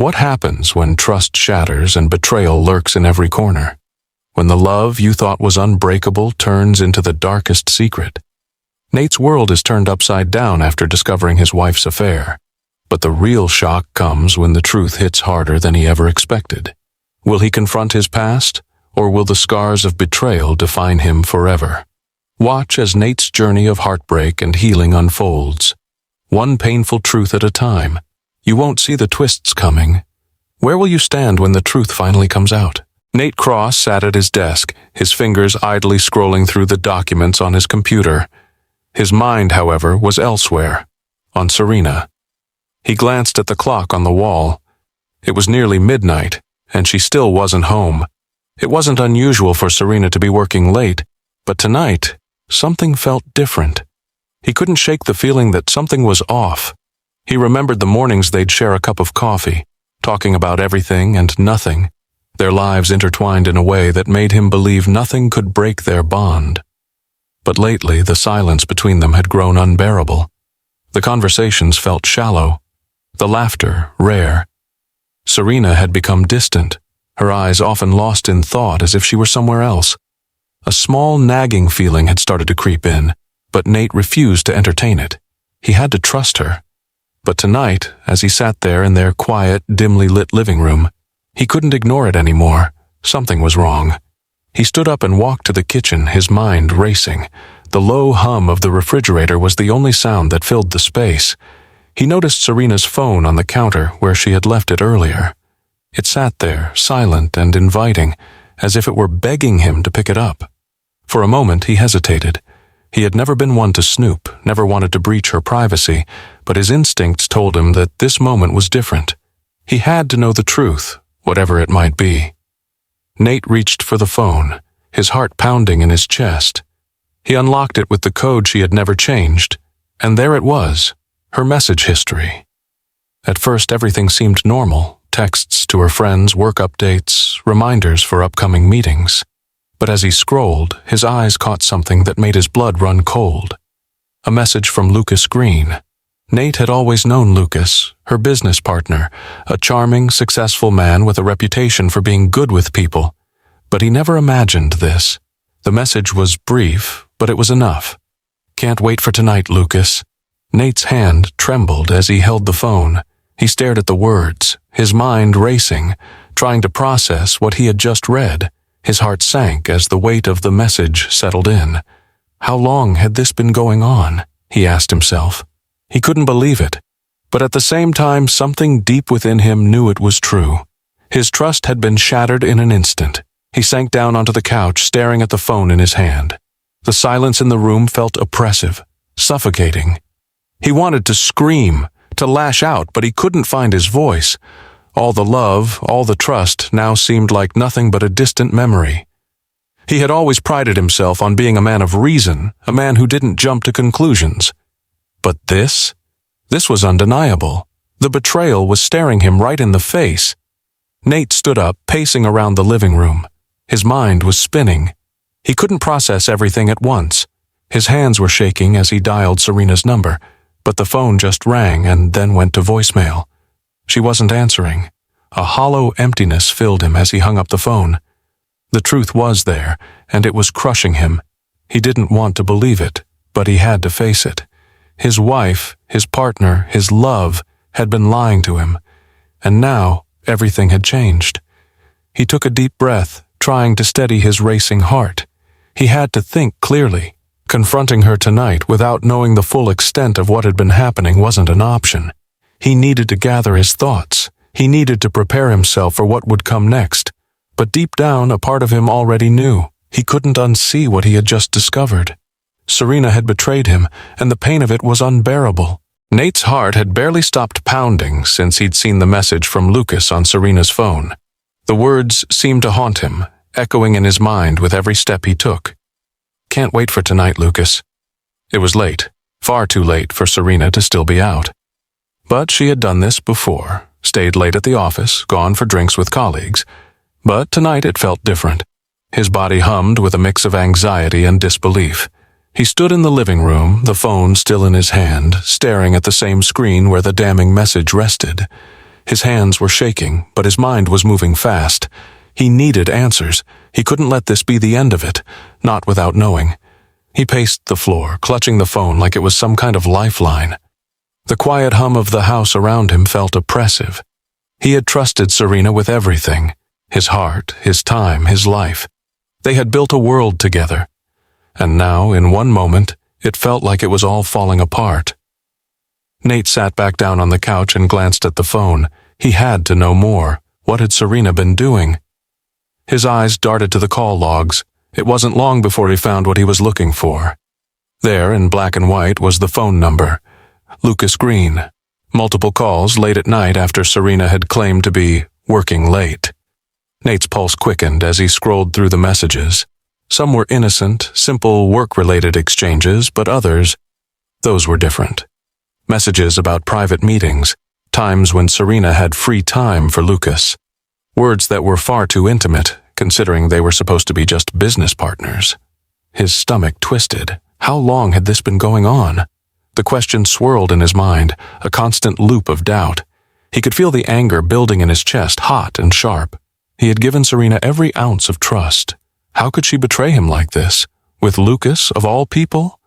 What happens when trust shatters and betrayal lurks in every corner? When the love you thought was unbreakable turns into the darkest secret? Nate's world is turned upside down after discovering his wife's affair. But the real shock comes when the truth hits harder than he ever expected. Will he confront his past, or will the scars of betrayal define him forever? Watch as Nate's journey of heartbreak and healing unfolds. One painful truth at a time. You won't see the twists coming. Where will you stand when the truth finally comes out? Nate Cross sat at his desk, his fingers idly scrolling through the documents on his computer. His mind, however, was elsewhere, on Serena. He glanced at the clock on the wall. It was nearly midnight, and she still wasn't home. It wasn't unusual for Serena to be working late, but tonight, something felt different. He couldn't shake the feeling that something was off. He remembered the mornings they'd share a cup of coffee, talking about everything and nothing, their lives intertwined in a way that made him believe nothing could break their bond. But lately, the silence between them had grown unbearable. The conversations felt shallow, the laughter rare. Serena had become distant, her eyes often lost in thought as if she were somewhere else. A small nagging feeling had started to creep in, but Nate refused to entertain it. He had to trust her. But tonight, as he sat there in their quiet, dimly lit living room, he couldn't ignore it anymore. Something was wrong. He stood up and walked to the kitchen, his mind racing. The low hum of the refrigerator was the only sound that filled the space. He noticed Serena's phone on the counter where she had left it earlier. It sat there, silent and inviting, as if it were begging him to pick it up. For a moment he hesitated. He had never been one to snoop, never wanted to breach her privacy, but his instincts told him that this moment was different. He had to know the truth, whatever it might be. Nate reached for the phone, his heart pounding in his chest. He unlocked it with the code she had never changed, and there it was, her message history. At first everything seemed normal, texts to her friends, work updates, reminders for upcoming meetings. But as he scrolled, his eyes caught something that made his blood run cold. A message from Lucas Green. Nate had always known Lucas, her business partner, a charming, successful man with a reputation for being good with people. But he never imagined this. The message was brief, but it was enough. "Can't wait for tonight, Lucas." Nate's hand trembled as he held the phone. He stared at the words, his mind racing, trying to process what he had just read. His heart sank as the weight of the message settled in. How long had this been going on? He asked himself. He couldn't believe it. But at the same time, something deep within him knew it was true. His trust had been shattered in an instant. He sank down onto the couch, staring at the phone in his hand. The silence in the room felt oppressive, suffocating. He wanted to scream, to lash out, but he couldn't find his voice. All the love, all the trust now seemed like nothing but a distant memory. He had always prided himself on being a man of reason, a man who didn't jump to conclusions. But this was undeniable. The betrayal was staring him right in the face. Nate stood up, pacing around the living room. His mind was spinning. He couldn't process everything at once. His hands were shaking as he dialed Serena's number, but the phone just rang and then went to voicemail. She wasn't answering. A hollow emptiness filled him as he hung up the phone. The truth was there, and it was crushing him. He didn't want to believe it, but he had to face it. His wife, his partner, his love had been lying to him, and now everything had changed. He took a deep breath, trying to steady his racing heart. He had to think clearly. Confronting her tonight without knowing the full extent of what had been happening wasn't an option. He needed to gather his thoughts. He needed to prepare himself for what would come next. But deep down, a part of him already knew. He couldn't unsee what he had just discovered. Serena had betrayed him, and the pain of it was unbearable. Nate's heart had barely stopped pounding since he'd seen the message from Lucas on Serena's phone. The words seemed to haunt him, echoing in his mind with every step he took. "Can't wait for tonight, Lucas." It was late, far too late for Serena to still be out. But she had done this before, stayed late at the office, gone for drinks with colleagues. But tonight it felt different. His body hummed with a mix of anxiety and disbelief. He stood in the living room, the phone still in his hand, staring at the same screen where the damning message rested. His hands were shaking, but his mind was moving fast. He needed answers. He couldn't let this be the end of it, not without knowing. He paced the floor, clutching the phone like it was some kind of lifeline. The quiet hum of the house around him felt oppressive. He had trusted Serena with everything, his heart, his time, his life. They had built a world together. And now, in one moment, it felt like it was all falling apart. Nate sat back down on the couch and glanced at the phone. He had to know more. What had Serena been doing? His eyes darted to the call logs. It wasn't long before he found what he was looking for. There, in black and white, was the phone number. Lucas Green. Multiple calls late at night after Serena had claimed to be working late. Nate's pulse quickened as he scrolled through the messages. Some were innocent, simple work-related exchanges, but others, those were different. Messages about private meetings, times when Serena had free time for Lucas. Words that were far too intimate, considering they were supposed to be just business partners. His stomach twisted. How long had this been going on? The question swirled in his mind, a constant loop of doubt. He could feel the anger building in his chest, hot and sharp. He had given Serena every ounce of trust. How could she betray him like this? With Lucas, of all people?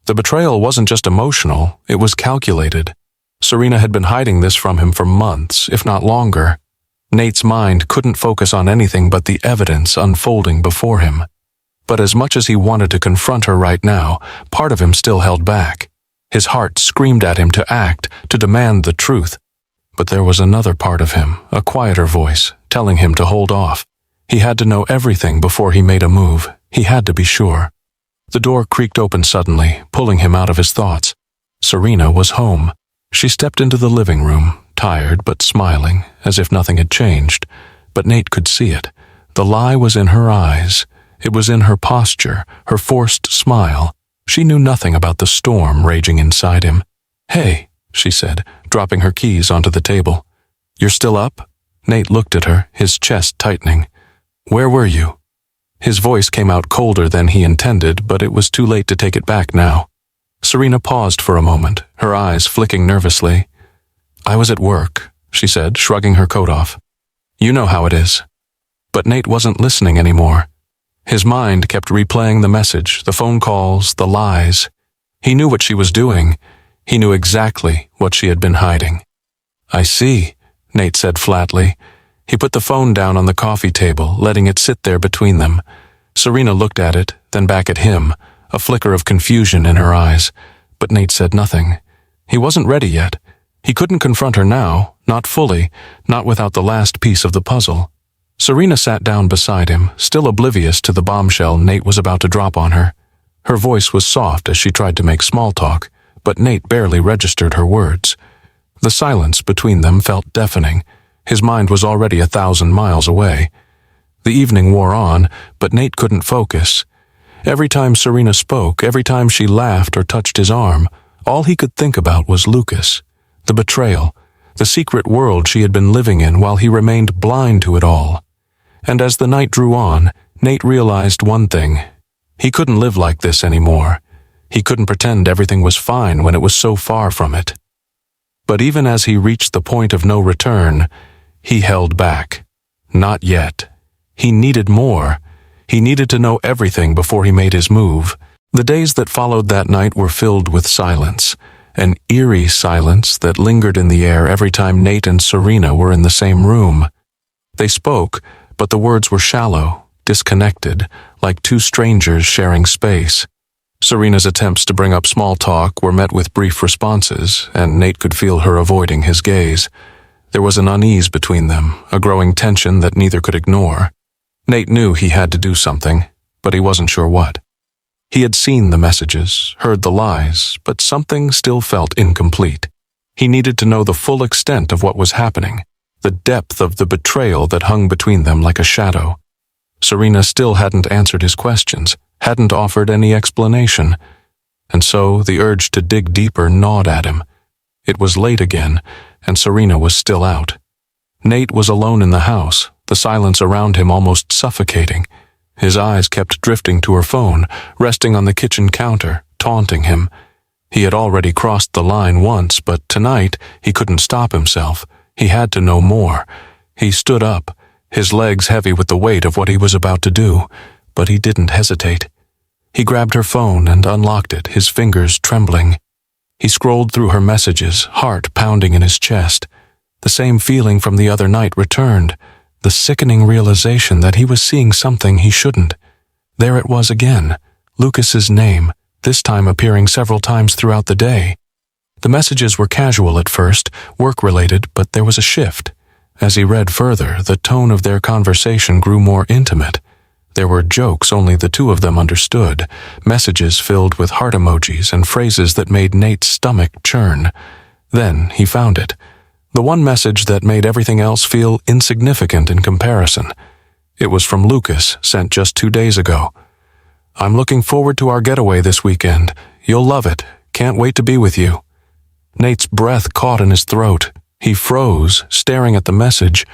The betrayal wasn't just emotional, it was calculated. Serena had been hiding this from him for months, if not longer. Nate's mind couldn't focus on anything but the evidence unfolding before him. But as much as he wanted to confront her right now, part of him still held back. His heart screamed at him to act, to demand the truth. But there was another part of him, a quieter voice, telling him to hold off. He had to know everything before he made a move. He had to be sure. The door creaked open suddenly, pulling him out of his thoughts. Serena was home. She stepped into the living room, tired but smiling, as if nothing had changed. But Nate could see it. The lie was in her eyes. It was in her posture, her forced smile. She knew nothing about the storm raging inside him. "Hey," she said, dropping her keys onto the table. "You're still up?" Nate looked at her, his chest tightening. "Where were you?" His voice came out colder than he intended, but it was too late to take it back now. Serena paused for a moment, her eyes flicking nervously. "I was at work," she said, shrugging her coat off. "You know how it is." But Nate wasn't listening anymore. His mind kept replaying the message, the phone calls, the lies. He knew what she was doing. He knew exactly what she had been hiding. "I see," Nate said flatly. He put the phone down on the coffee table, letting it sit there between them. Serena looked at it, then back at him, a flicker of confusion in her eyes. But Nate said nothing. He wasn't ready yet. He couldn't confront her now, not fully, not without the last piece of the puzzle. Serena sat down beside him, still oblivious to the bombshell Nate was about to drop on her. Her voice was soft as she tried to make small talk, but Nate barely registered her words. The silence between them felt deafening. His mind was already 1,000 miles away. The evening wore on, but Nate couldn't focus. Every time Serena spoke, every time she laughed or touched his arm, all he could think about was Lucas, the betrayal, the secret world she had been living in while he remained blind to it all. And as the night drew on, Nate realized one thing. He couldn't live like this anymore. He couldn't pretend everything was fine when it was so far from it. But even as he reached the point of no return, he held back. Not yet. He needed more. He needed to know everything before he made his move. The days that followed that night were filled with silence, an eerie silence that lingered in the air every time Nate and Serena were in the same room. They spoke, but the words were shallow, disconnected, like two strangers sharing space. Serena's attempts to bring up small talk were met with brief responses, and Nate could feel her avoiding his gaze. There was an unease between them, a growing tension that neither could ignore. Nate knew he had to do something, but he wasn't sure what. He had seen the messages, heard the lies, but something still felt incomplete. He needed to know the full extent of what was happening, the depth of the betrayal that hung between them like a shadow. Serena still hadn't answered his questions, hadn't offered any explanation, and so the urge to dig deeper gnawed at him. It was late again, and Serena was still out. Nate was alone in the house, the silence around him almost suffocating. His eyes kept drifting to her phone, resting on the kitchen counter, taunting him. He had already crossed the line once, but tonight he couldn't stop himself. He had to know more. He stood up, his legs heavy with the weight of what he was about to do, but he didn't hesitate. He grabbed her phone and unlocked it, his fingers trembling. He scrolled through her messages, heart pounding in his chest. The same feeling from the other night returned, the sickening realization that he was seeing something he shouldn't. There it was again, Lucas's name, this time appearing several times throughout the day. The messages were casual at first, work-related, but there was a shift. As he read further, the tone of their conversation grew more intimate. There were jokes only the two of them understood, messages filled with heart emojis and phrases that made Nate's stomach churn. Then he found it. The one message that made everything else feel insignificant in comparison. It was from Lucas, sent just 2 days ago. "I'm looking forward to our getaway this weekend. You'll love it. Can't wait to be with you." Nate's breath caught in his throat. He froze, staring at the message.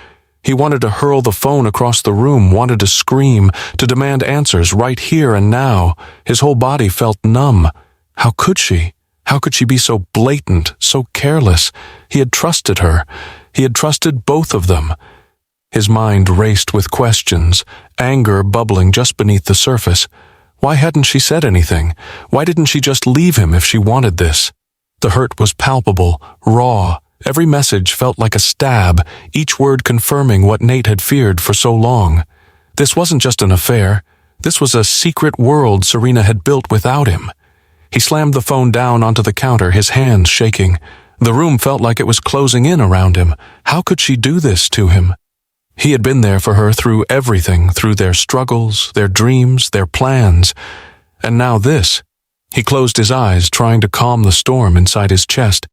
He wanted to hurl the phone across the room, wanted to scream, to demand answers right here and now. His whole body felt numb. How could she? How could she be so blatant, so careless? He had trusted her. He had trusted both of them. His mind raced with questions, anger bubbling just beneath the surface. Why hadn't she said anything? Why didn't she just leave him if she wanted this? The hurt was palpable, raw. Every message felt like a stab, each word confirming what Nate had feared for so long. This wasn't just an affair. This was a secret world Serena had built without him. He slammed the phone down onto the counter, his hands shaking. The room felt like it was closing in around him. How could she do this to him? He had been there for her through everything, through their struggles, their dreams, their plans. And now this. He closed his eyes, trying to calm the storm inside his chest.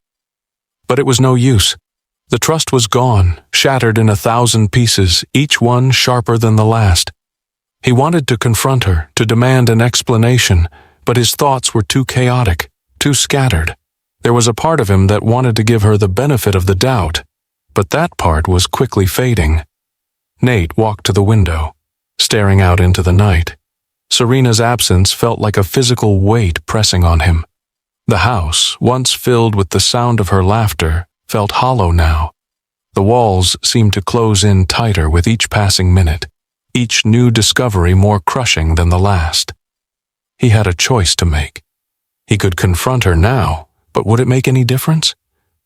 But it was no use. The trust was gone, shattered in 1,000 pieces, each one sharper than the last. He wanted to confront her, to demand an explanation, but his thoughts were too chaotic, too scattered. There was a part of him that wanted to give her the benefit of the doubt, but that part was quickly fading. Nate walked to the window, staring out into the night. Serena's absence felt like a physical weight pressing on him. The house, once filled with the sound of her laughter, felt hollow now. The walls seemed to close in tighter with each passing minute, each new discovery more crushing than the last. He had a choice to make. He could confront her now, but would it make any difference?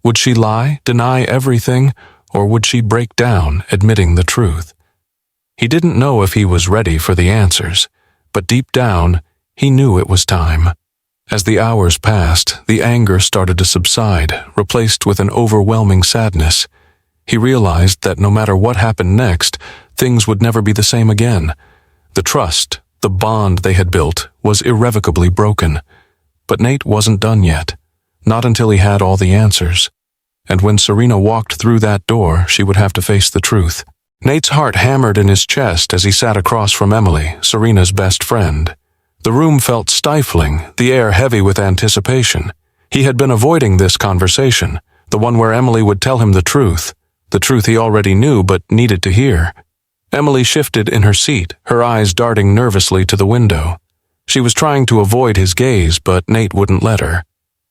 Would she lie, deny everything, or would she break down, admitting the truth? He didn't know if he was ready for the answers, but deep down, he knew it was time. As the hours passed, the anger started to subside, replaced with an overwhelming sadness. He realized that no matter what happened next, things would never be the same again. The trust, the bond they had built, was irrevocably broken. But Nate wasn't done yet, not until he had all the answers. And when Serena walked through that door, she would have to face the truth. Nate's heart hammered in his chest as he sat across from Emily, Serena's best friend. The room felt stifling, the air heavy with anticipation. He had been avoiding this conversation, the one where Emily would tell him the truth he already knew but needed to hear. Emily shifted in her seat, her eyes darting nervously to the window. She was trying to avoid his gaze, but Nate wouldn't let her.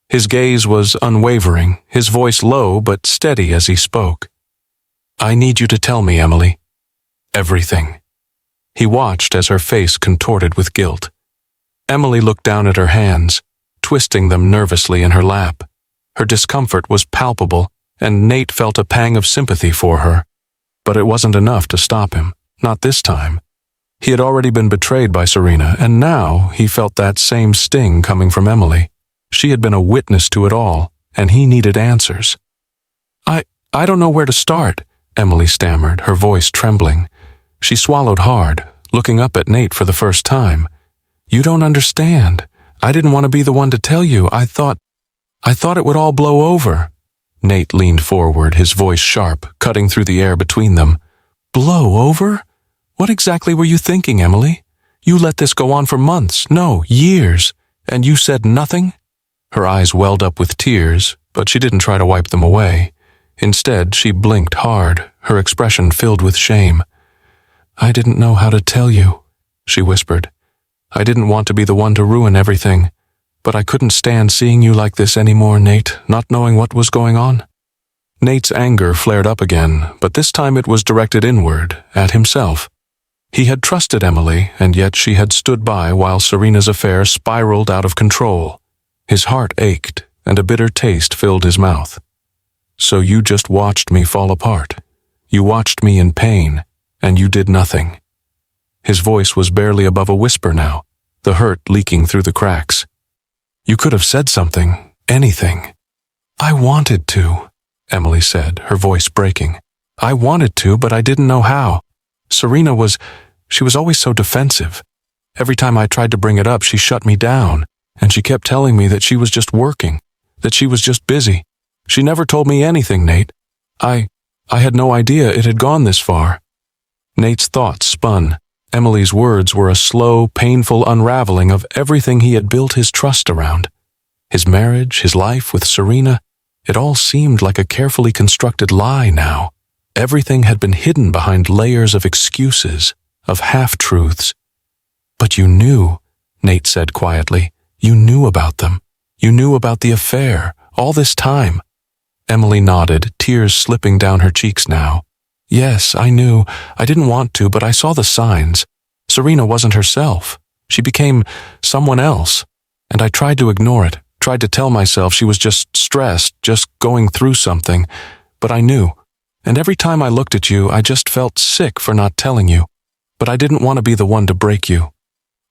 His gaze was unwavering, his voice low but steady as he spoke. "I need you to tell me, Emily. Everything." He watched as her face contorted with guilt. Emily looked down at her hands, twisting them nervously in her lap. Her discomfort was palpable, and Nate felt a pang of sympathy for her. But it wasn't enough to stop him, not this time. He had already been betrayed by Serena, and now he felt that same sting coming from Emily. She had been a witness to it all, and he needed answers. I don't know where to start," Emily stammered, her voice trembling. She swallowed hard, looking up at Nate for the first time. "You don't understand. I didn't want to be the one to tell you. I thought it would all blow over." Nate leaned forward, his voice sharp, cutting through the air between them. "Blow over? What exactly were you thinking, Emily? You let this go on for months, no, years, and you said nothing?" Her eyes welled up with tears, but she didn't try to wipe them away. Instead, she blinked hard, her expression filled with shame. "I didn't know how to tell you," she whispered. "I didn't want to be the one to ruin everything, but I couldn't stand seeing you like this anymore, Nate, not knowing what was going on." Nate's anger flared up again, but this time it was directed inward, at himself. He had trusted Emily, and yet she had stood by while Serena's affair spiraled out of control. His heart ached, and a bitter taste filled his mouth. So you just watched me fall apart. You watched me in pain, and you did nothing. His voice was barely above a whisper now, the hurt leaking through the cracks. You could have said something, anything. I wanted to, Emily said, her voice breaking. I wanted to, but I didn't know how. Serena she was always so defensive. Every time I tried to bring it up, she shut me down, and she kept telling me that she was just working, that she was just busy. She never told me anything, Nate. I had no idea it had gone this far. Nate's thoughts spun. Emily's words were a slow, painful unraveling of everything he had built his trust around. His marriage, his life with Serena, it all seemed like a carefully constructed lie now. Everything had been hidden behind layers of excuses, of half-truths. But you knew, Nate said quietly. You knew about them. You knew about the affair, all this time. Emily nodded, tears slipping down her cheeks now. Yes, I knew. I didn't want to, but I saw the signs. Serena wasn't herself. She became someone else. And I tried to ignore it, tried to tell myself she was just stressed, just going through something. But I knew. And every time I looked at you, I just felt sick for not telling you. But I didn't want to be the one to break you.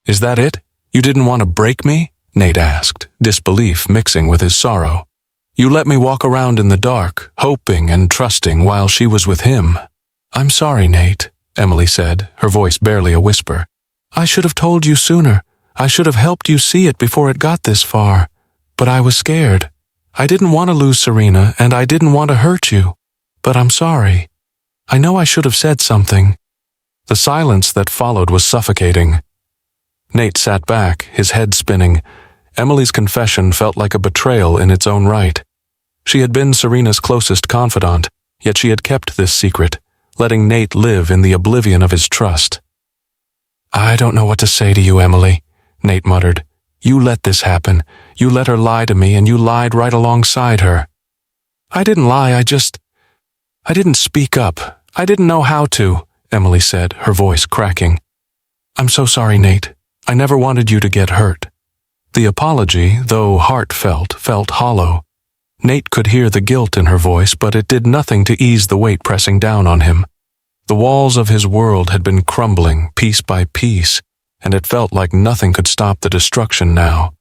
Is that it? You didn't want to break me? Nate asked, disbelief mixing with his sorrow. You let me walk around in the dark, hoping and trusting while she was with him. I'm sorry, Nate, Emily said, her voice barely a whisper. I should have told you sooner. I should have helped you see it before it got this far. But I was scared. I didn't want to lose Serena, and I didn't want to hurt you. But I'm sorry. I know I should have said something. The silence that followed was suffocating. Nate sat back, his head spinning. Emily's confession felt like a betrayal in its own right. She had been Serena's closest confidant, yet she had kept this secret, letting Nate live in the oblivion of his trust. I don't know what to say to you, Emily, Nate muttered. You let this happen. You let her lie to me, and you lied right alongside her. I didn't lie, I didn't speak up. I didn't know how to, Emily said, her voice cracking. I'm so sorry, Nate. I never wanted you to get hurt. The apology, though heartfelt, felt hollow. Nate could hear the guilt in her voice, but it did nothing to ease the weight pressing down on him. The walls of his world had been crumbling piece by piece, and it felt like nothing could stop the destruction now.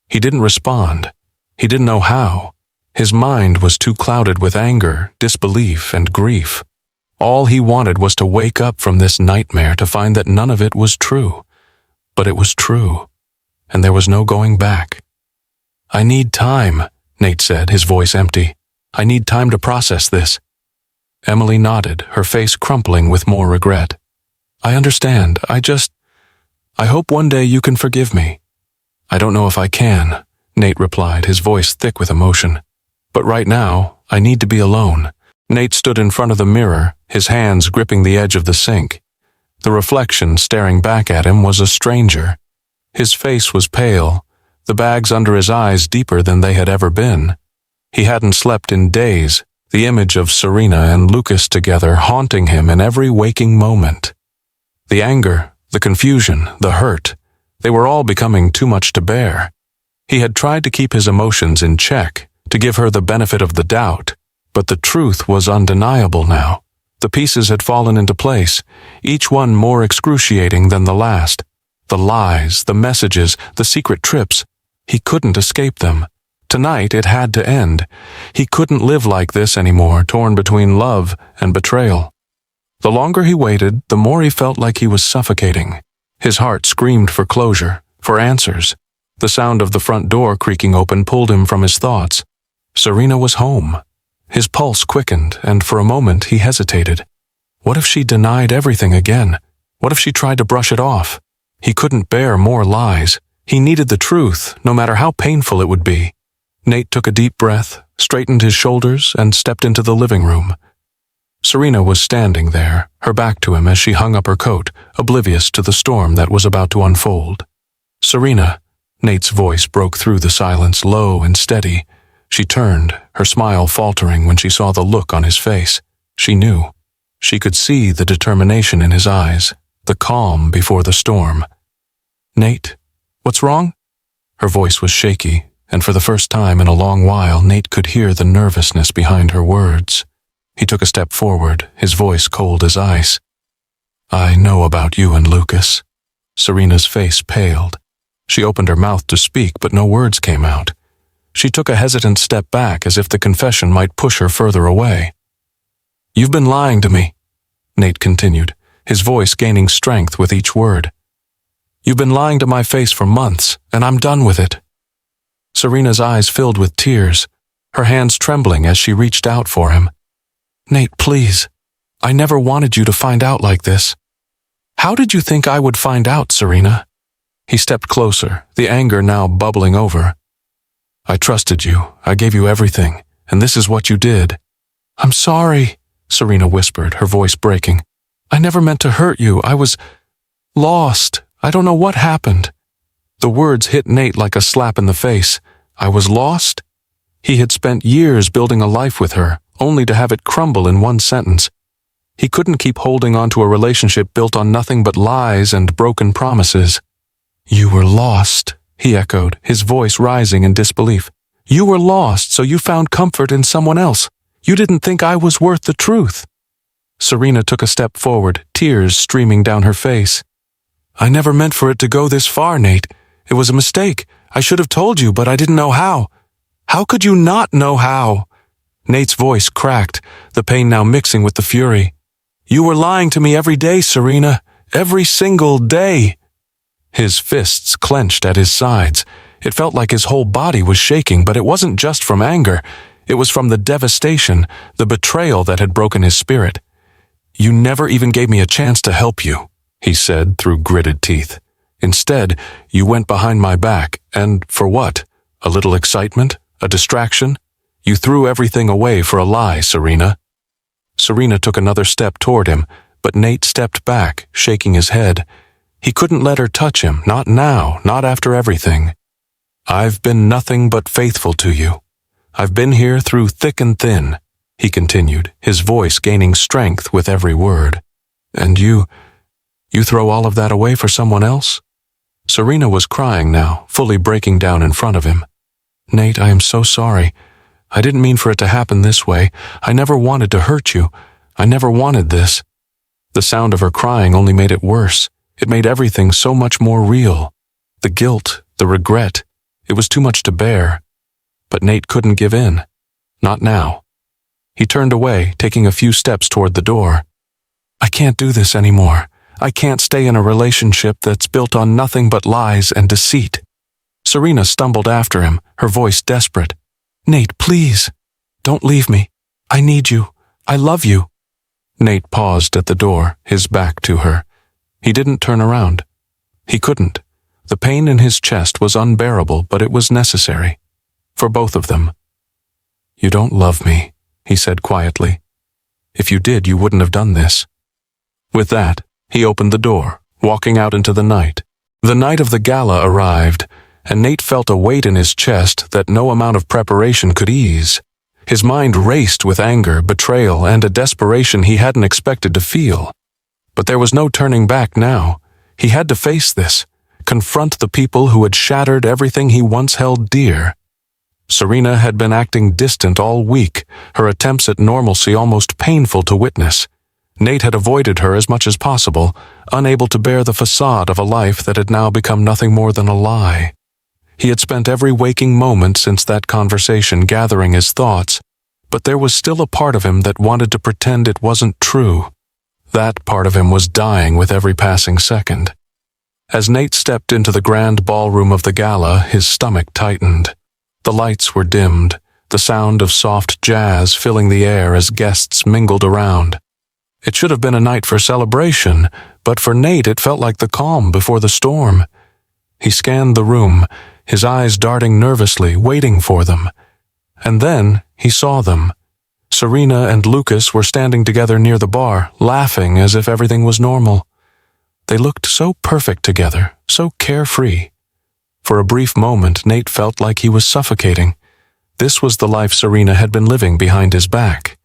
He didn't respond. He didn't know how. His mind was too clouded with anger, disbelief, and grief. All he wanted was to wake up from this nightmare to find that none of it was true. But it was true, and there was no going back. I need time, Nate said, his voice empty. I need time to process this. Emily nodded, her face crumpling with more regret. I understand. I hope one day you can forgive me. I don't know if I can, Nate replied, his voice thick with emotion. But right now, I need to be alone. Nate stood in front of the mirror, his hands gripping the edge of the sink. The reflection staring back at him was a stranger. His face was pale, the bags under his eyes deeper than they had ever been. He hadn't slept in days, the image of Serena and Lucas together haunting him in every waking moment. The anger, the confusion, the hurt, they were all becoming too much to bear. He had tried to keep his emotions in check, to give her the benefit of the doubt, but the truth was undeniable now. The pieces had fallen into place, each one more excruciating than the last. The lies, the messages, the secret trips. He couldn't escape them. Tonight it had to end. He couldn't live like this anymore, torn between love and betrayal. The longer he waited, the more he felt like he was suffocating. His heart screamed for closure, for answers. The sound of the front door creaking open pulled him from his thoughts. Serena was home. His pulse quickened, and for a moment he hesitated. What if she denied everything again? What if she tried to brush it off? He couldn't bear more lies. He needed the truth, no matter how painful it would be. Nate took a deep breath, straightened his shoulders, and stepped into the living room. Serena was standing there, her back to him as she hung up her coat, oblivious to the storm that was about to unfold. Serena, Nate's voice broke through the silence, low and steady. She turned, her smile faltering when she saw the look on his face. She knew. She could see the determination in his eyes, the calm before the storm. "Nate, what's wrong?" Her voice was shaky, and for the first time in a long while, Nate could hear the nervousness behind her words. He took a step forward, his voice cold as ice. "I know about you and Lucas." Serena's face paled. She opened her mouth to speak, but no words came out. She took a hesitant step back as if the confession might push her further away. "You've been lying to me," Nate continued, his voice gaining strength with each word. "You've been lying to my face for months, and I'm done with it." Serena's eyes filled with tears, her hands trembling as she reached out for him. "Nate, please. I never wanted you to find out like this." "How did you think I would find out, Serena?" He stepped closer, the anger now bubbling over. "I trusted you. I gave you everything, and this is what you did." "I'm sorry," Serena whispered, her voice breaking. "I never meant to hurt you. I was lost. I don't know what happened." The words hit Nate like a slap in the face. I was lost? He had spent years building a life with her, only to have it crumble in one sentence. He couldn't keep holding on to a relationship built on nothing but lies and broken promises. "You were lost," he echoed, his voice rising in disbelief. "You were lost, so you found comfort in someone else. You didn't think I was worth the truth." Serena took a step forward, tears streaming down her face. "I never meant for it to go this far, Nate. It was a mistake. I should have told you, but I didn't know how." "How could you not know how?" Nate's voice cracked, the pain now mixing with the fury. "You were lying to me every day, Serena. Every single day." His fists clenched at his sides. It felt like his whole body was shaking, but it wasn't just from anger. It was from the devastation, the betrayal that had broken his spirit. "You never even gave me a chance to help you," he said through gritted teeth. "Instead, you went behind my back, and for what? A little excitement? A distraction? You threw everything away for a lie, Serena." Serena took another step toward him, but Nate stepped back, shaking his head. He couldn't let her touch him, not now, not after everything. "I've been nothing but faithful to you. I've been here through thick and thin," he continued, his voice gaining strength with every word. "And you throw all of that away for someone else?" Serena was crying now, fully breaking down in front of him. "Nate, I am so sorry. I didn't mean for it to happen this way. I never wanted to hurt you. I never wanted this." The sound of her crying only made it worse. It made everything so much more real. The guilt, the regret. It was too much to bear. But Nate couldn't give in. Not now. He turned away, taking a few steps toward the door. "I can't do this anymore. I can't stay in a relationship that's built on nothing but lies and deceit." Serena stumbled after him, her voice desperate. "Nate, please. Don't leave me. I need you. I love you." Nate paused at the door, his back to her. He didn't turn around. He couldn't. The pain in his chest was unbearable, but it was necessary. For both of them. "You don't love me," he said quietly. "If you did, you wouldn't have done this." With that, he opened the door, walking out into the night. The night of the gala arrived, and Nate felt a weight in his chest that no amount of preparation could ease. His mind raced with anger, betrayal, and a desperation he hadn't expected to feel. But there was no turning back now. He had to face this, confront the people who had shattered everything he once held dear. Serena had been acting distant all week, her attempts at normalcy almost painful to witness. Nate had avoided her as much as possible, unable to bear the facade of a life that had now become nothing more than a lie. He had spent every waking moment since that conversation gathering his thoughts, but there was still a part of him that wanted to pretend it wasn't true. That part of him was dying with every passing second. As Nate stepped into the grand ballroom of the gala, his stomach tightened. The lights were dimmed, the sound of soft jazz filling the air as guests mingled around. It should have been a night for celebration, but for Nate it felt like the calm before the storm. He scanned the room, his eyes darting nervously, waiting for them. And then he saw them. Serena and Lucas were standing together near the bar, laughing as if everything was normal. They looked so perfect together, so carefree. For a brief moment, Nate felt like he was suffocating. This was the life Serena had been living behind his back.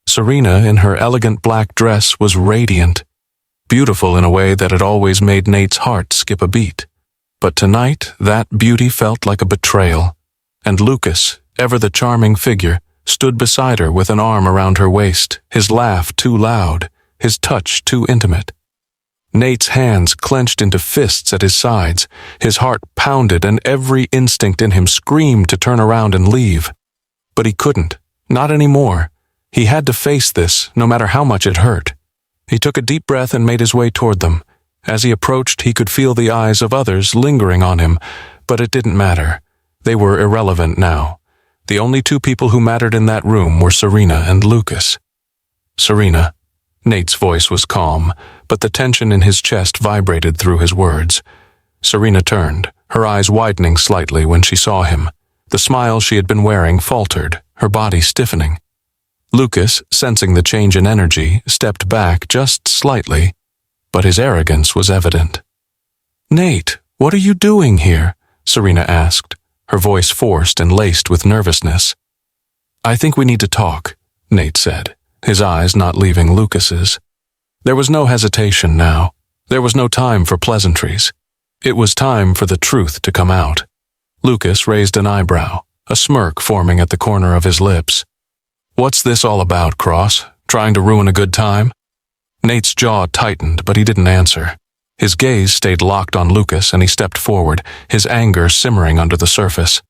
Serena, in her elegant black dress, was radiant, beautiful in a way that had always made Nate's heart skip a beat. But tonight, that beauty felt like a betrayal, and Lucas, ever the charming figure, stood beside her with an arm around her waist, his laugh too loud, his touch too intimate. Nate's hands clenched into fists at his sides, his heart pounded, and every instinct in him screamed to turn around and leave. But he couldn't, not anymore. He had to face this, no matter how much it hurt. He took a deep breath and made his way toward them. As he approached, he could feel the eyes of others lingering on him, but it didn't matter. They were irrelevant now. The only two people who mattered in that room were Serena and Lucas. Serena. Nate's voice was calm, but the tension in his chest vibrated through his words. Serena turned, her eyes widening slightly when she saw him. The smile she had been wearing faltered, her body stiffening. Lucas, sensing the change in energy, stepped back just slightly, but his arrogance was evident. "Nate, what are you doing here?" Serena asked, her voice forced and laced with nervousness. "I think we need to talk," Nate said, his eyes not leaving Lucas's. There was no hesitation now. There was no time for pleasantries. It was time for the truth to come out. Lucas raised an eyebrow, a smirk forming at the corner of his lips. "What's this all about, Cross? Trying to ruin a good time?" Nate's jaw tightened, but he didn't answer. His gaze stayed locked on Lucas, and he stepped forward, his anger simmering under the surface.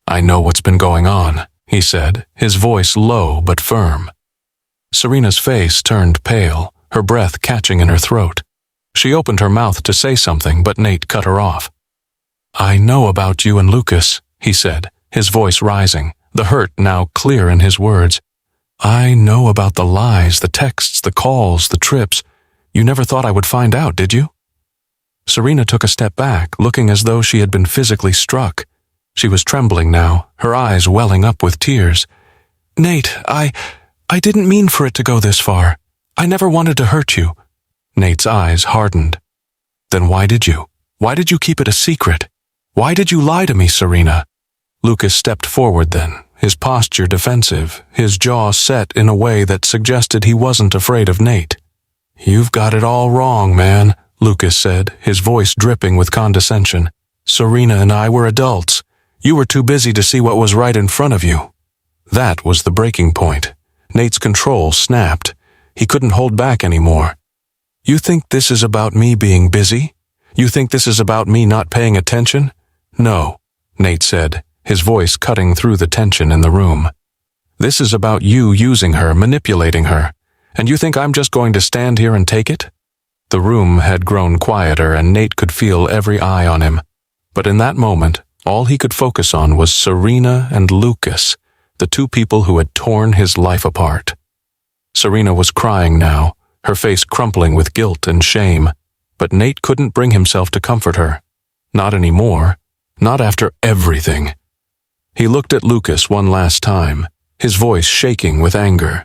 "I know what's been going on," he said, his voice low but firm. Serena's face turned pale, her breath catching in her throat. She opened her mouth to say something, but Nate cut her off. "I know about you and Lucas," he said, his voice rising, the hurt now clear in his words. "I know about the lies, the texts, the calls, the trips. You never thought I would find out, did you?" Serena took a step back, looking as though she had been physically struck. She was trembling now, her eyes welling up with tears. "Nate, I didn't mean for it to go this far. I never wanted to hurt you." Nate's eyes hardened. "Then why did you? Why did you keep it a secret? Why did you lie to me, Serena?" Lucas stepped forward then, his posture defensive, his jaw set in a way that suggested he wasn't afraid of Nate. "You've got it all wrong, man," Lucas said, his voice dripping with condescension. "Serena and I were adults. You were too busy to see what was right in front of you." That was the breaking point. Nate's control snapped. He couldn't hold back anymore. "You think this is about me being busy? You think this is about me not paying attention?" "No," Nate said, his voice cutting through the tension in the room. "This is about you using her, manipulating her. And you think I'm just going to stand here and take it?" The room had grown quieter, and Nate could feel every eye on him. But in that moment, all he could focus on was Serena and Lucas, the two people who had torn his life apart. Serena was crying now, her face crumpling with guilt and shame, but Nate couldn't bring himself to comfort her. Not anymore. Not after everything. He looked at Lucas one last time, his voice shaking with anger.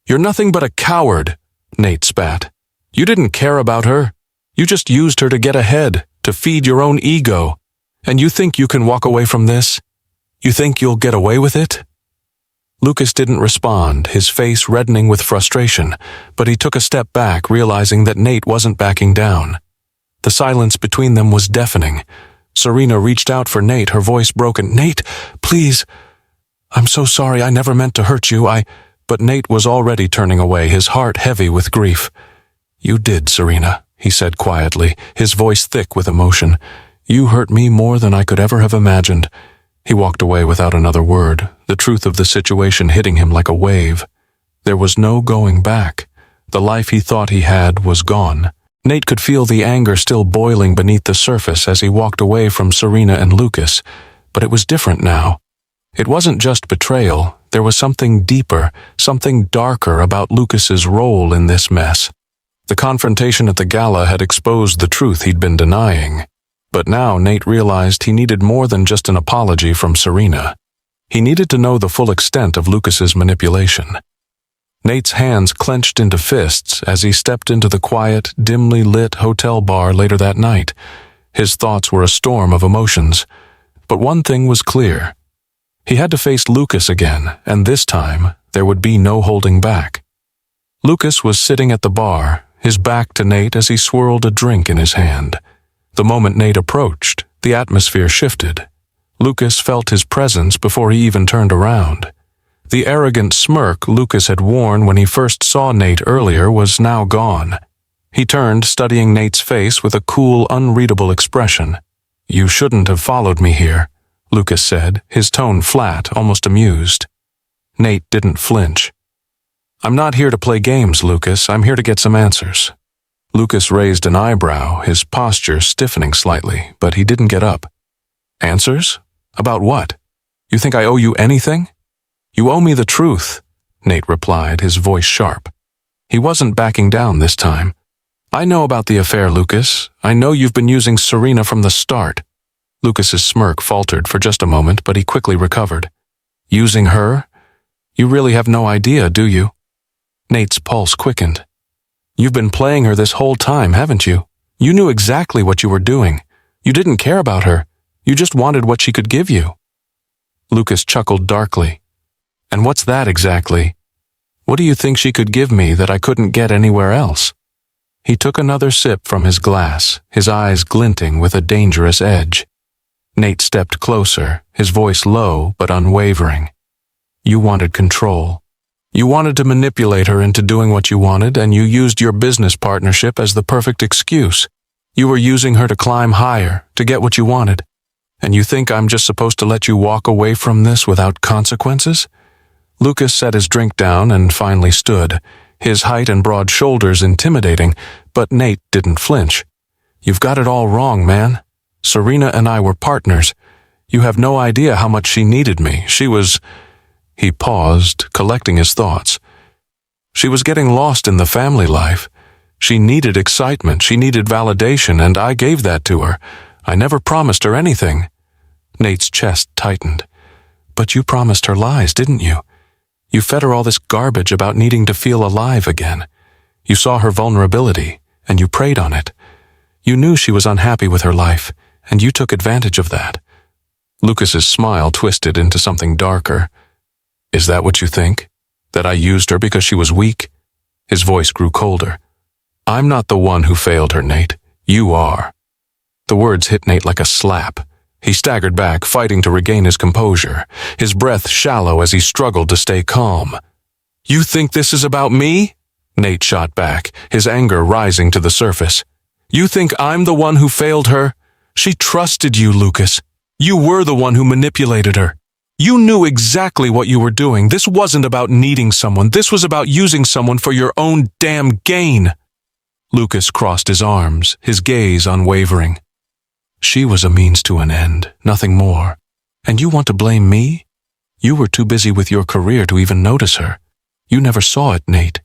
"You're nothing but a coward," Nate spat. "You didn't care about her. You just used her to get ahead, to feed your own ego. And you think you can walk away from this? You think you'll get away with it?" Lucas didn't respond, his face reddening with frustration, but he took a step back, realizing that Nate wasn't backing down. The silence between them was deafening. Serena reached out for Nate, her voice broken. "Nate, please. I'm so sorry, I never meant to hurt you, But Nate was already turning away, his heart heavy with grief. "You did, Serena," he said quietly, his voice thick with emotion. "You hurt me more than I could ever have imagined." He walked away without another word, the truth of the situation hitting him like a wave. There was no going back. The life he thought he had was gone. Nate could feel the anger still boiling beneath the surface as he walked away from Serena and Lucas, but it was different now. It wasn't just betrayal. There was something deeper, something darker about Lucas's role in this mess. The confrontation at the gala had exposed the truth he'd been denying. But now Nate realized he needed more than just an apology from Serena. He needed to know the full extent of Lucas's manipulation. Nate's hands clenched into fists as he stepped into the quiet, dimly lit hotel bar later that night. His thoughts were a storm of emotions. But one thing was clear. He had to face Lucas again, and this time there would be no holding back. Lucas was sitting at the bar, his back to Nate as he swirled a drink in his hand. The moment Nate approached, the atmosphere shifted. Lucas felt his presence before he even turned around. The arrogant smirk Lucas had worn when he first saw Nate earlier was now gone. He turned, studying Nate's face with a cool, unreadable expression. "You shouldn't have followed me here," Lucas said, his tone flat, almost amused. Nate didn't flinch. "I'm not here to play games, Lucas. I'm here to get some answers." Lucas raised an eyebrow, his posture stiffening slightly, but he didn't get up. "Answers? About what? You think I owe you anything?" "You owe me the truth," Nate replied, his voice sharp. He wasn't backing down this time. "I know about the affair, Lucas. I know you've been using Serena from the start." Lucas's smirk faltered for just a moment, but he quickly recovered. "Using her? You really have no idea, do you?" Nate's pulse quickened. "You've been playing her this whole time, haven't you? You knew exactly what you were doing. You didn't care about her. You just wanted what she could give you." Lucas chuckled darkly. "And what's that exactly? What do you think she could give me that I couldn't get anywhere else?" He took another sip from his glass, his eyes glinting with a dangerous edge. Nate stepped closer, his voice low but unwavering. "You wanted control. You wanted to manipulate her into doing what you wanted, and you used your business partnership as the perfect excuse. You were using her to climb higher, to get what you wanted. And you think I'm just supposed to let you walk away from this without consequences?" Lucas set his drink down and finally stood, his height and broad shoulders intimidating, but Nate didn't flinch. "You've got it all wrong, man. Serena and I were partners. You have no idea how much she needed me. She was—" He paused, collecting his thoughts. "She was getting lost in the family life. She needed excitement, she needed validation, and I gave that to her. I never promised her anything." Nate's chest tightened. "But you promised her lies, didn't you? You fed her all this garbage about needing to feel alive again. You saw her vulnerability, and you preyed on it. You knew she was unhappy with her life, and you took advantage of that." Lucas's smile twisted into something darker. "Is that what you think? That I used her because she was weak?" His voice grew colder. "I'm not the one who failed her, Nate. You are." The words hit Nate like a slap. He staggered back, fighting to regain his composure, his breath shallow as he struggled to stay calm. "You think this is about me?" Nate shot back, his anger rising to the surface. "You think I'm the one who failed her? She trusted you, Lucas. You were the one who manipulated her. You knew exactly what you were doing. This wasn't about needing someone. This was about using someone for your own damn gain." Lucas crossed his arms, his gaze unwavering. "She was a means to an end, nothing more. And you want to blame me? You were too busy with your career to even notice her. You never saw it, Nate.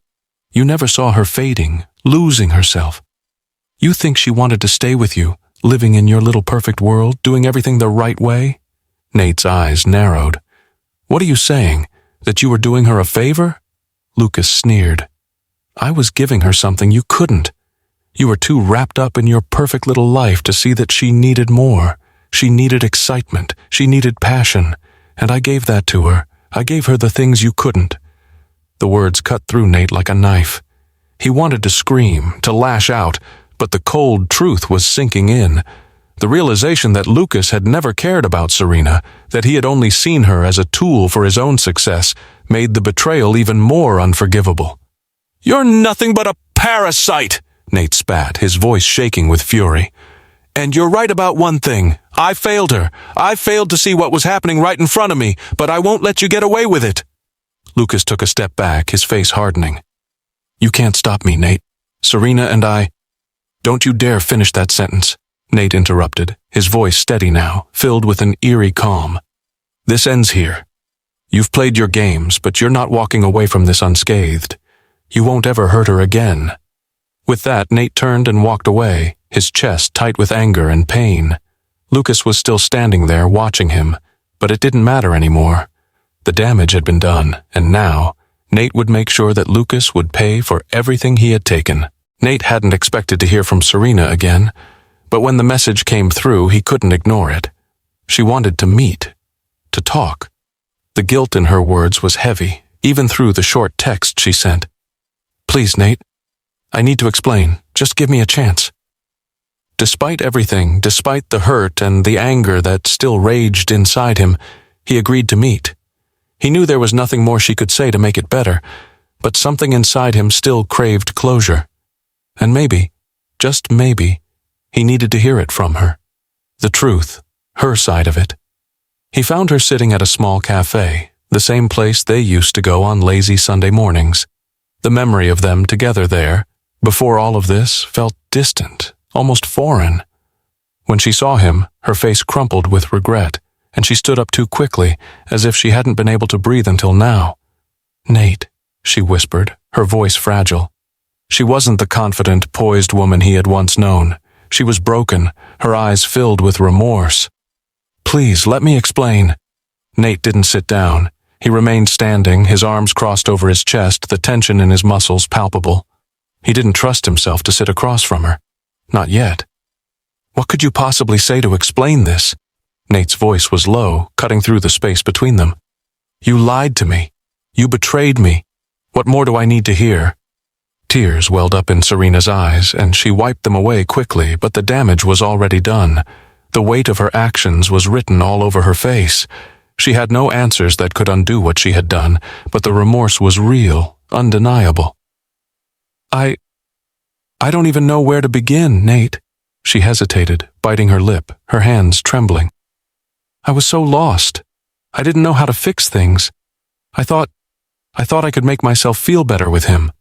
You never saw her fading, losing herself. You think she wanted to stay with you, living in your little perfect world, doing everything the right way?" Nate's eyes narrowed. "What are you saying? That you were doing her a favor?" Lucas sneered. "I was giving her something you couldn't. You were too wrapped up in your perfect little life to see that she needed more. She needed excitement. She needed passion. And I gave that to her. I gave her the things you couldn't." The words cut through Nate like a knife. He wanted to scream, to lash out, but the cold truth was sinking in. The realization that Lucas had never cared about Serena, that he had only seen her as a tool for his own success, made the betrayal even more unforgivable. "You're nothing but a parasite!" Nate spat, his voice shaking with fury. "And you're right about one thing. I failed her. I failed to see what was happening right in front of me, but I won't let you get away with it." Lucas took a step back, his face hardening. "You can't stop me, Nate. Serena and I—" "Don't you dare finish that sentence," Nate interrupted, his voice steady now, filled with an eerie calm. "This ends here. You've played your games, but you're not walking away from this unscathed. You won't ever hurt her again." With that, Nate turned and walked away, his chest tight with anger and pain. Lucas was still standing there, watching him, but it didn't matter anymore. The damage had been done, and now, Nate would make sure that Lucas would pay for everything he had taken. Nate hadn't expected to hear from Serena again, but when the message came through, he couldn't ignore it. She wanted to meet, to talk. The guilt in her words was heavy, even through the short text she sent. "Please, Nate. I need to explain. Just give me a chance." Despite everything, despite the hurt and the anger that still raged inside him, he agreed to meet. He knew there was nothing more she could say to make it better, but something inside him still craved closure. And maybe, just maybe, he needed to hear it from her. The truth, her side of it. He found her sitting at a small cafe, the same place they used to go on lazy Sunday mornings. The memory of them together there, before all of this, felt distant, almost foreign. When she saw him, her face crumpled with regret, and she stood up too quickly, as if she hadn't been able to breathe until now. "Nate," she whispered, her voice fragile. She wasn't the confident, poised woman he had once known. She was broken, her eyes filled with remorse. "Please, let me explain." Nate didn't sit down. He remained standing, his arms crossed over his chest, the tension in his muscles palpable. He didn't trust himself to sit across from her. Not yet. "What could you possibly say to explain this?" Nate's voice was low, cutting through the space between them. "You lied to me. You betrayed me. What more do I need to hear?" Tears welled up in Serena's eyes, and she wiped them away quickly, but the damage was already done. The weight of her actions was written all over her face. She had no answers that could undo what she had done, but the remorse was real, undeniable. I don't even know where to begin, Nate." She hesitated, biting her lip, her hands trembling. "I was so lost. I didn't know how to fix things. I thought I could make myself feel better with him.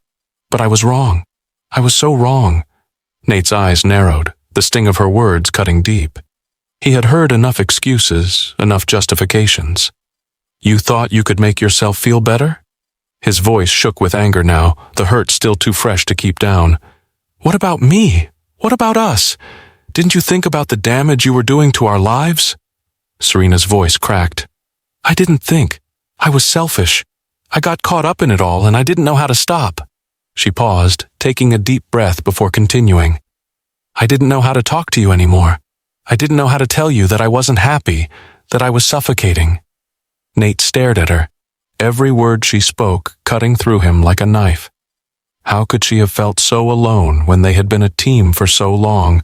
But I was wrong. I was so wrong." Nate's eyes narrowed, the sting of her words cutting deep. He had heard enough excuses, enough justifications. "You thought you could make yourself feel better?" His voice shook with anger now, the hurt still too fresh to keep down. "What about me? What about us? Didn't you think about the damage you were doing to our lives?" Serena's voice cracked. "I didn't think. I was selfish. I got caught up in it all, and I didn't know how to stop." She paused, taking a deep breath before continuing. "I didn't know how to talk to you anymore. I didn't know how to tell you that I wasn't happy, that I was suffocating." Nate stared at her, every word she spoke cutting through him like a knife. How could she have felt so alone when they had been a team for so long?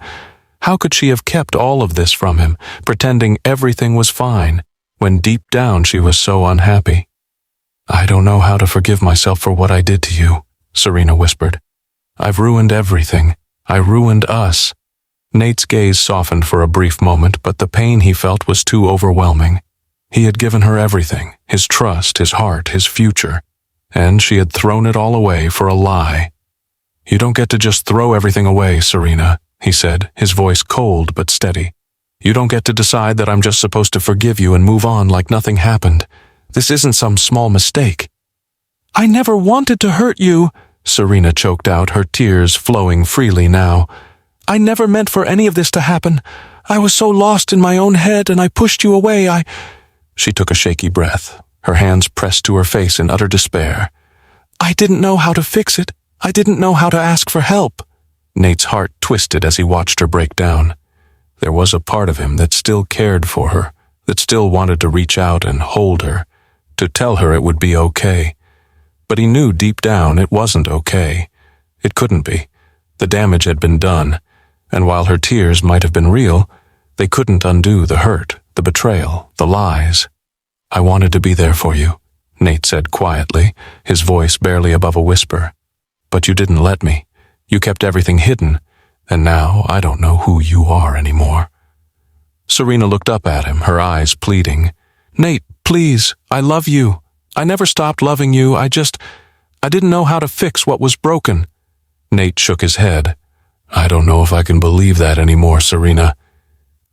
How could she have kept all of this from him, pretending everything was fine, when deep down she was so unhappy? "I don't know how to forgive myself for what I did to you," Serena whispered. "I've ruined everything. I ruined us." Nate's gaze softened for a brief moment, but the pain he felt was too overwhelming. He had given her everything, his trust, his heart, his future, and she had thrown it all away for a lie. "You don't get to just throw everything away, Serena," he said, his voice cold but steady. "You don't get to decide that I'm just supposed to forgive you and move on like nothing happened. This isn't some small mistake." "I never wanted to hurt you," Serena choked out, her tears flowing freely now. "I never meant for any of this to happen. I was so lost in my own head and I pushed you away. She took a shaky breath, her hands pressed to her face in utter despair. "I didn't know how to fix it. I didn't know how to ask for help." Nate's heart twisted as he watched her break down. There was a part of him that still cared for her, that still wanted to reach out and hold her, to tell her it would be okay. But he knew deep down it wasn't okay. It couldn't be. The damage had been done, and while her tears might have been real, they couldn't undo the hurt, the betrayal, the lies. "I wanted to be there for you," Nate said quietly, his voice barely above a whisper. "But you didn't let me. You kept everything hidden, and now I don't know who you are anymore." Serena looked up at him, her eyes pleading. "Nate, please, I love you. I never stopped loving you. I didn't know how to fix what was broken." Nate shook his head. "I don't know if I can believe that anymore, Serena."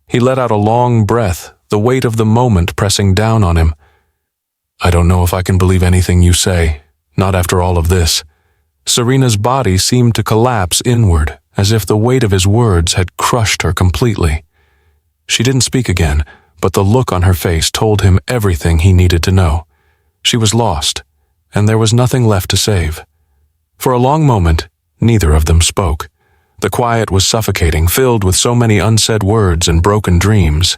He let out a long breath, the weight of the moment pressing down on him. "I don't know if I can believe anything you say, not after all of this." Serena's body seemed to collapse inward, as if the weight of his words had crushed her completely. She didn't speak again, but the look on her face told him everything he needed to know. She was lost, and there was nothing left to save. For a long moment, neither of them spoke. The quiet was suffocating, filled with so many unsaid words and broken dreams.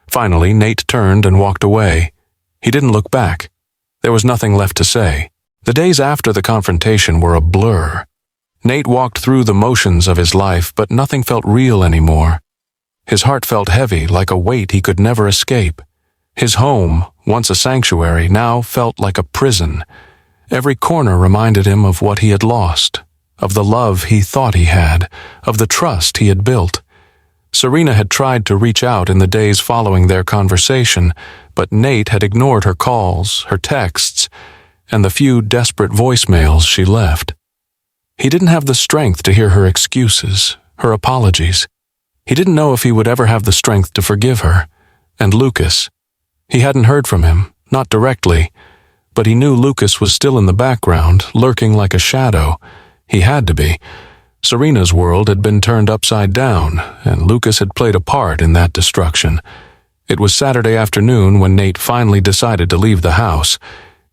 Finally, Nate turned and walked away. He didn't look back. There was nothing left to say. The days after the confrontation were a blur. Nate walked through the motions of his life, but nothing felt real anymore. His heart felt heavy, like a weight he could never escape. His home, once a sanctuary, now felt like a prison. Every corner reminded him of what he had lost, of the love he thought he had, of the trust he had built. Serena had tried to reach out in the days following their conversation, but Nate had ignored her calls, her texts, and the few desperate voicemails she left. He didn't have the strength to hear her excuses, her apologies. He didn't know if he would ever have the strength to forgive her. And Lucas. He hadn't heard from him, not directly, but he knew Lucas was still in the background, lurking like a shadow. He had to be. Serena's world had been turned upside down, and Lucas had played a part in that destruction. It was Saturday afternoon when Nate finally decided to leave the house.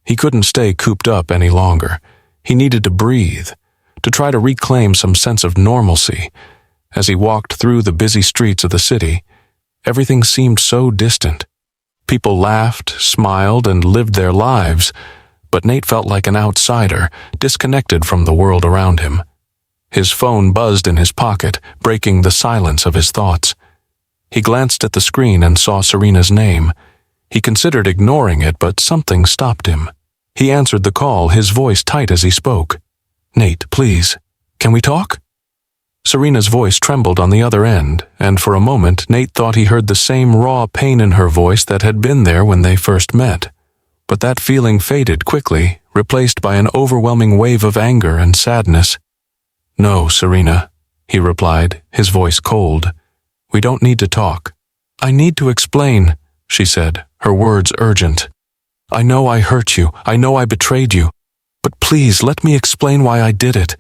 He couldn't stay cooped up any longer. He needed to breathe, to try to reclaim some sense of normalcy. As he walked through the busy streets of the city, everything seemed so distant. People laughed, smiled, and lived their lives, but Nate felt like an outsider, disconnected from the world around him. His phone buzzed in his pocket, breaking the silence of his thoughts. He glanced at the screen and saw Serena's name. He considered ignoring it, but something stopped him. He answered the call, his voice tight as he spoke. "Nate, please, can we talk?" Serena's voice trembled on the other end, and for a moment Nate thought he heard the same raw pain in her voice that had been there when they first met. But that feeling faded quickly, replaced by an overwhelming wave of anger and sadness. "No, Serena," he replied, his voice cold. "We don't need to talk." "I need to explain," she said, her words urgent. "I know I hurt you. I know I betrayed you. But please, let me explain why I did it.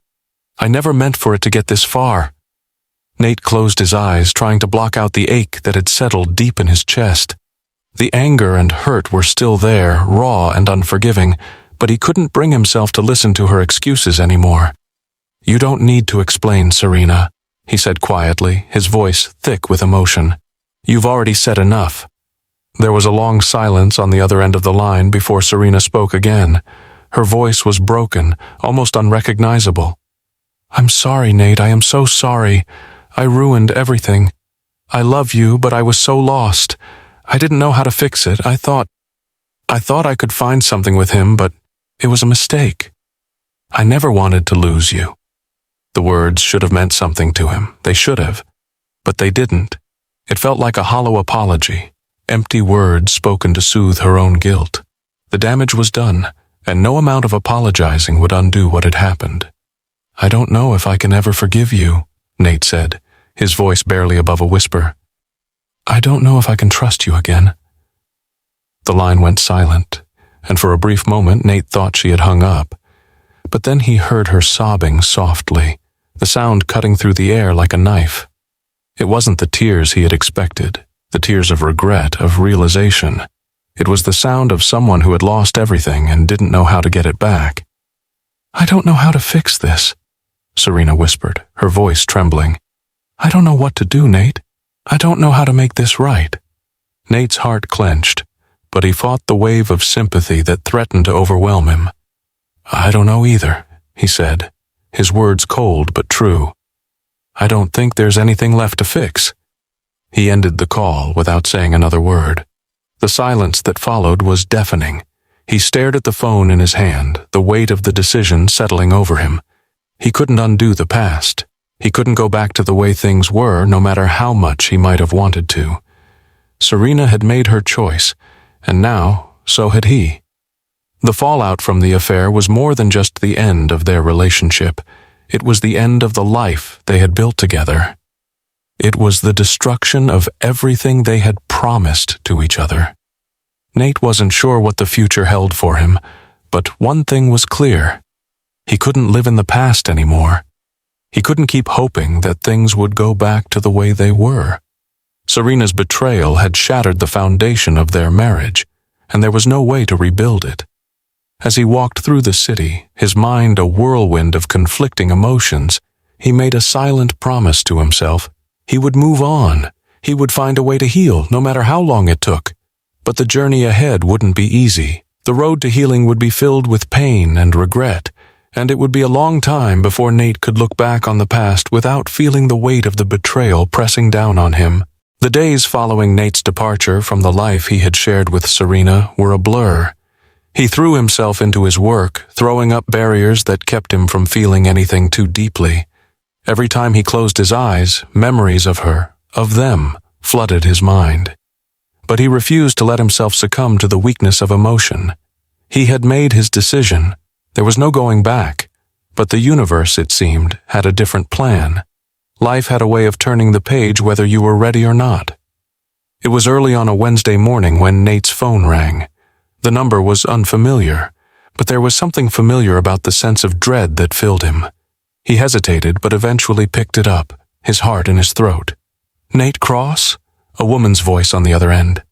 I never meant for it to get this far." Nate closed his eyes, trying to block out the ache that had settled deep in his chest. The anger and hurt were still there, raw and unforgiving, but he couldn't bring himself to listen to her excuses anymore. "You don't need to explain, Serena," he said quietly, his voice thick with emotion. "You've already said enough." There was a long silence on the other end of the line before Serena spoke again. Her voice was broken, almost unrecognizable. "I'm sorry, Nate, I am so sorry. I ruined everything. I love you, but I was so lost. I didn't know how to fix it. I thought I could find something with him, but it was a mistake. I never wanted to lose you." The words should have meant something to him. They should have. But they didn't. It felt like a hollow apology, empty words spoken to soothe her own guilt. The damage was done, and no amount of apologizing would undo what had happened. "I don't know if I can ever forgive you," Nate said, his voice barely above a whisper. "I don't know if I can trust you again." The line went silent, and for a brief moment Nate thought she had hung up. But then he heard her sobbing softly, the sound cutting through the air like a knife. It wasn't the tears he had expected, the tears of regret, of realization. It was the sound of someone who had lost everything and didn't know how to get it back. "I don't know how to fix this," Serena whispered, her voice trembling. "I don't know what to do, Nate. I don't know how to make this right." Nate's heart clenched, but he fought the wave of sympathy that threatened to overwhelm him. "I don't know either," he said, his words cold but true. "I don't think there's anything left to fix." He ended the call without saying another word. The silence that followed was deafening. He stared at the phone in his hand, the weight of the decision settling over him. He couldn't undo the past. He couldn't go back to the way things were, no matter how much he might have wanted to. Serena had made her choice, and now so had he. The fallout from the affair was more than just the end of their relationship. It was the end of the life they had built together. It was the destruction of everything they had promised to each other. Nate wasn't sure what the future held for him, but one thing was clear. He couldn't live in the past anymore. He couldn't keep hoping that things would go back to the way they were. Serena's betrayal had shattered the foundation of their marriage, and there was no way to rebuild it. As he walked through the city, his mind a whirlwind of conflicting emotions, he made a silent promise to himself. He would move on. He would find a way to heal, no matter how long it took. But the journey ahead wouldn't be easy. The road to healing would be filled with pain and regret, and it would be a long time before Nate could look back on the past without feeling the weight of the betrayal pressing down on him. The days following Nate's departure from the life he had shared with Serena were a blur. He threw himself into his work, throwing up barriers that kept him from feeling anything too deeply. Every time he closed his eyes, memories of her, of them, flooded his mind. But he refused to let himself succumb to the weakness of emotion. He had made his decision. There was no going back. But the universe, it seemed, had a different plan. Life had a way of turning the page whether you were ready or not. It was early on a Wednesday morning when Nate's phone rang. The number was unfamiliar, but there was something familiar about the sense of dread that filled him. He hesitated, but eventually picked it up, his heart in his throat. "Nate Cross?" A woman's voice on the other end.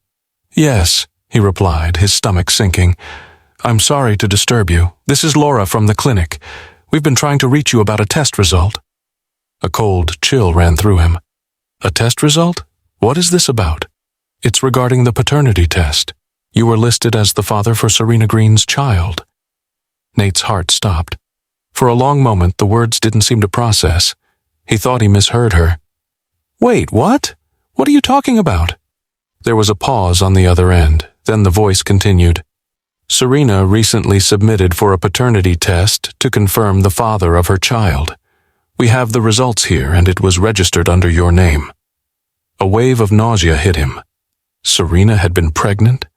"Yes," he replied, his stomach sinking. "I'm sorry to disturb you. This is Laura from the clinic. We've been trying to reach you about a test result." A cold chill ran through him. "A test result? What is this about?" "It's regarding the paternity test. You were listed as the father for Serena Green's child." Nate's heart stopped. For a long moment, the words didn't seem to process. He thought he misheard her. "Wait, what? What are you talking about?" There was a pause on the other end. Then the voice continued. "Serena recently submitted for a paternity test to confirm the father of her child. We have the results here, and it was registered under your name." A wave of nausea hit him. Serena had been pregnant?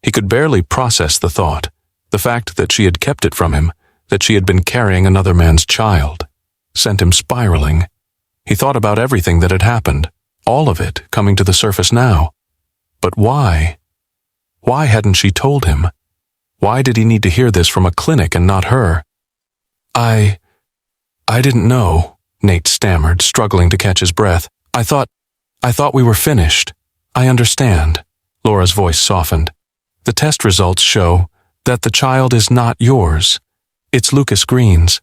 He could barely process the thought, the fact that she had kept it from him, that she had been carrying another man's child, sent him spiraling. He thought about everything that had happened, all of it coming to the surface now. But why? Why hadn't she told him? Why did he need to hear this from a clinic and not her? I didn't know," Nate stammered, struggling to catch his breath. I thought we were finished." "I understand." Laura's voice softened. "The test results show that the child is not yours. It's Lucas Green's."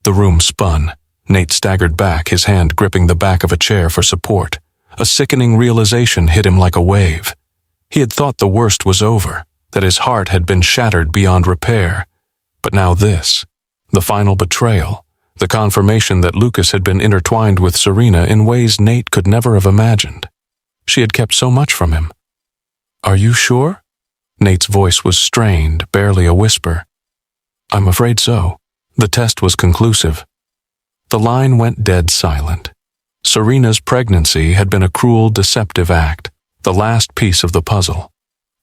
The room spun. Nate staggered back, his hand gripping the back of a chair for support. A sickening realization hit him like a wave. He had thought the worst was over, that his heart had been shattered beyond repair. But now this, the final betrayal, the confirmation that Lucas had been intertwined with Serena in ways Nate could never have imagined. She had kept so much from him. "Are you sure?" Nate's voice was strained, barely a whisper. "I'm afraid so." The test was conclusive. The line went dead silent. Serena's pregnancy had been a cruel, deceptive act, the last piece of the puzzle.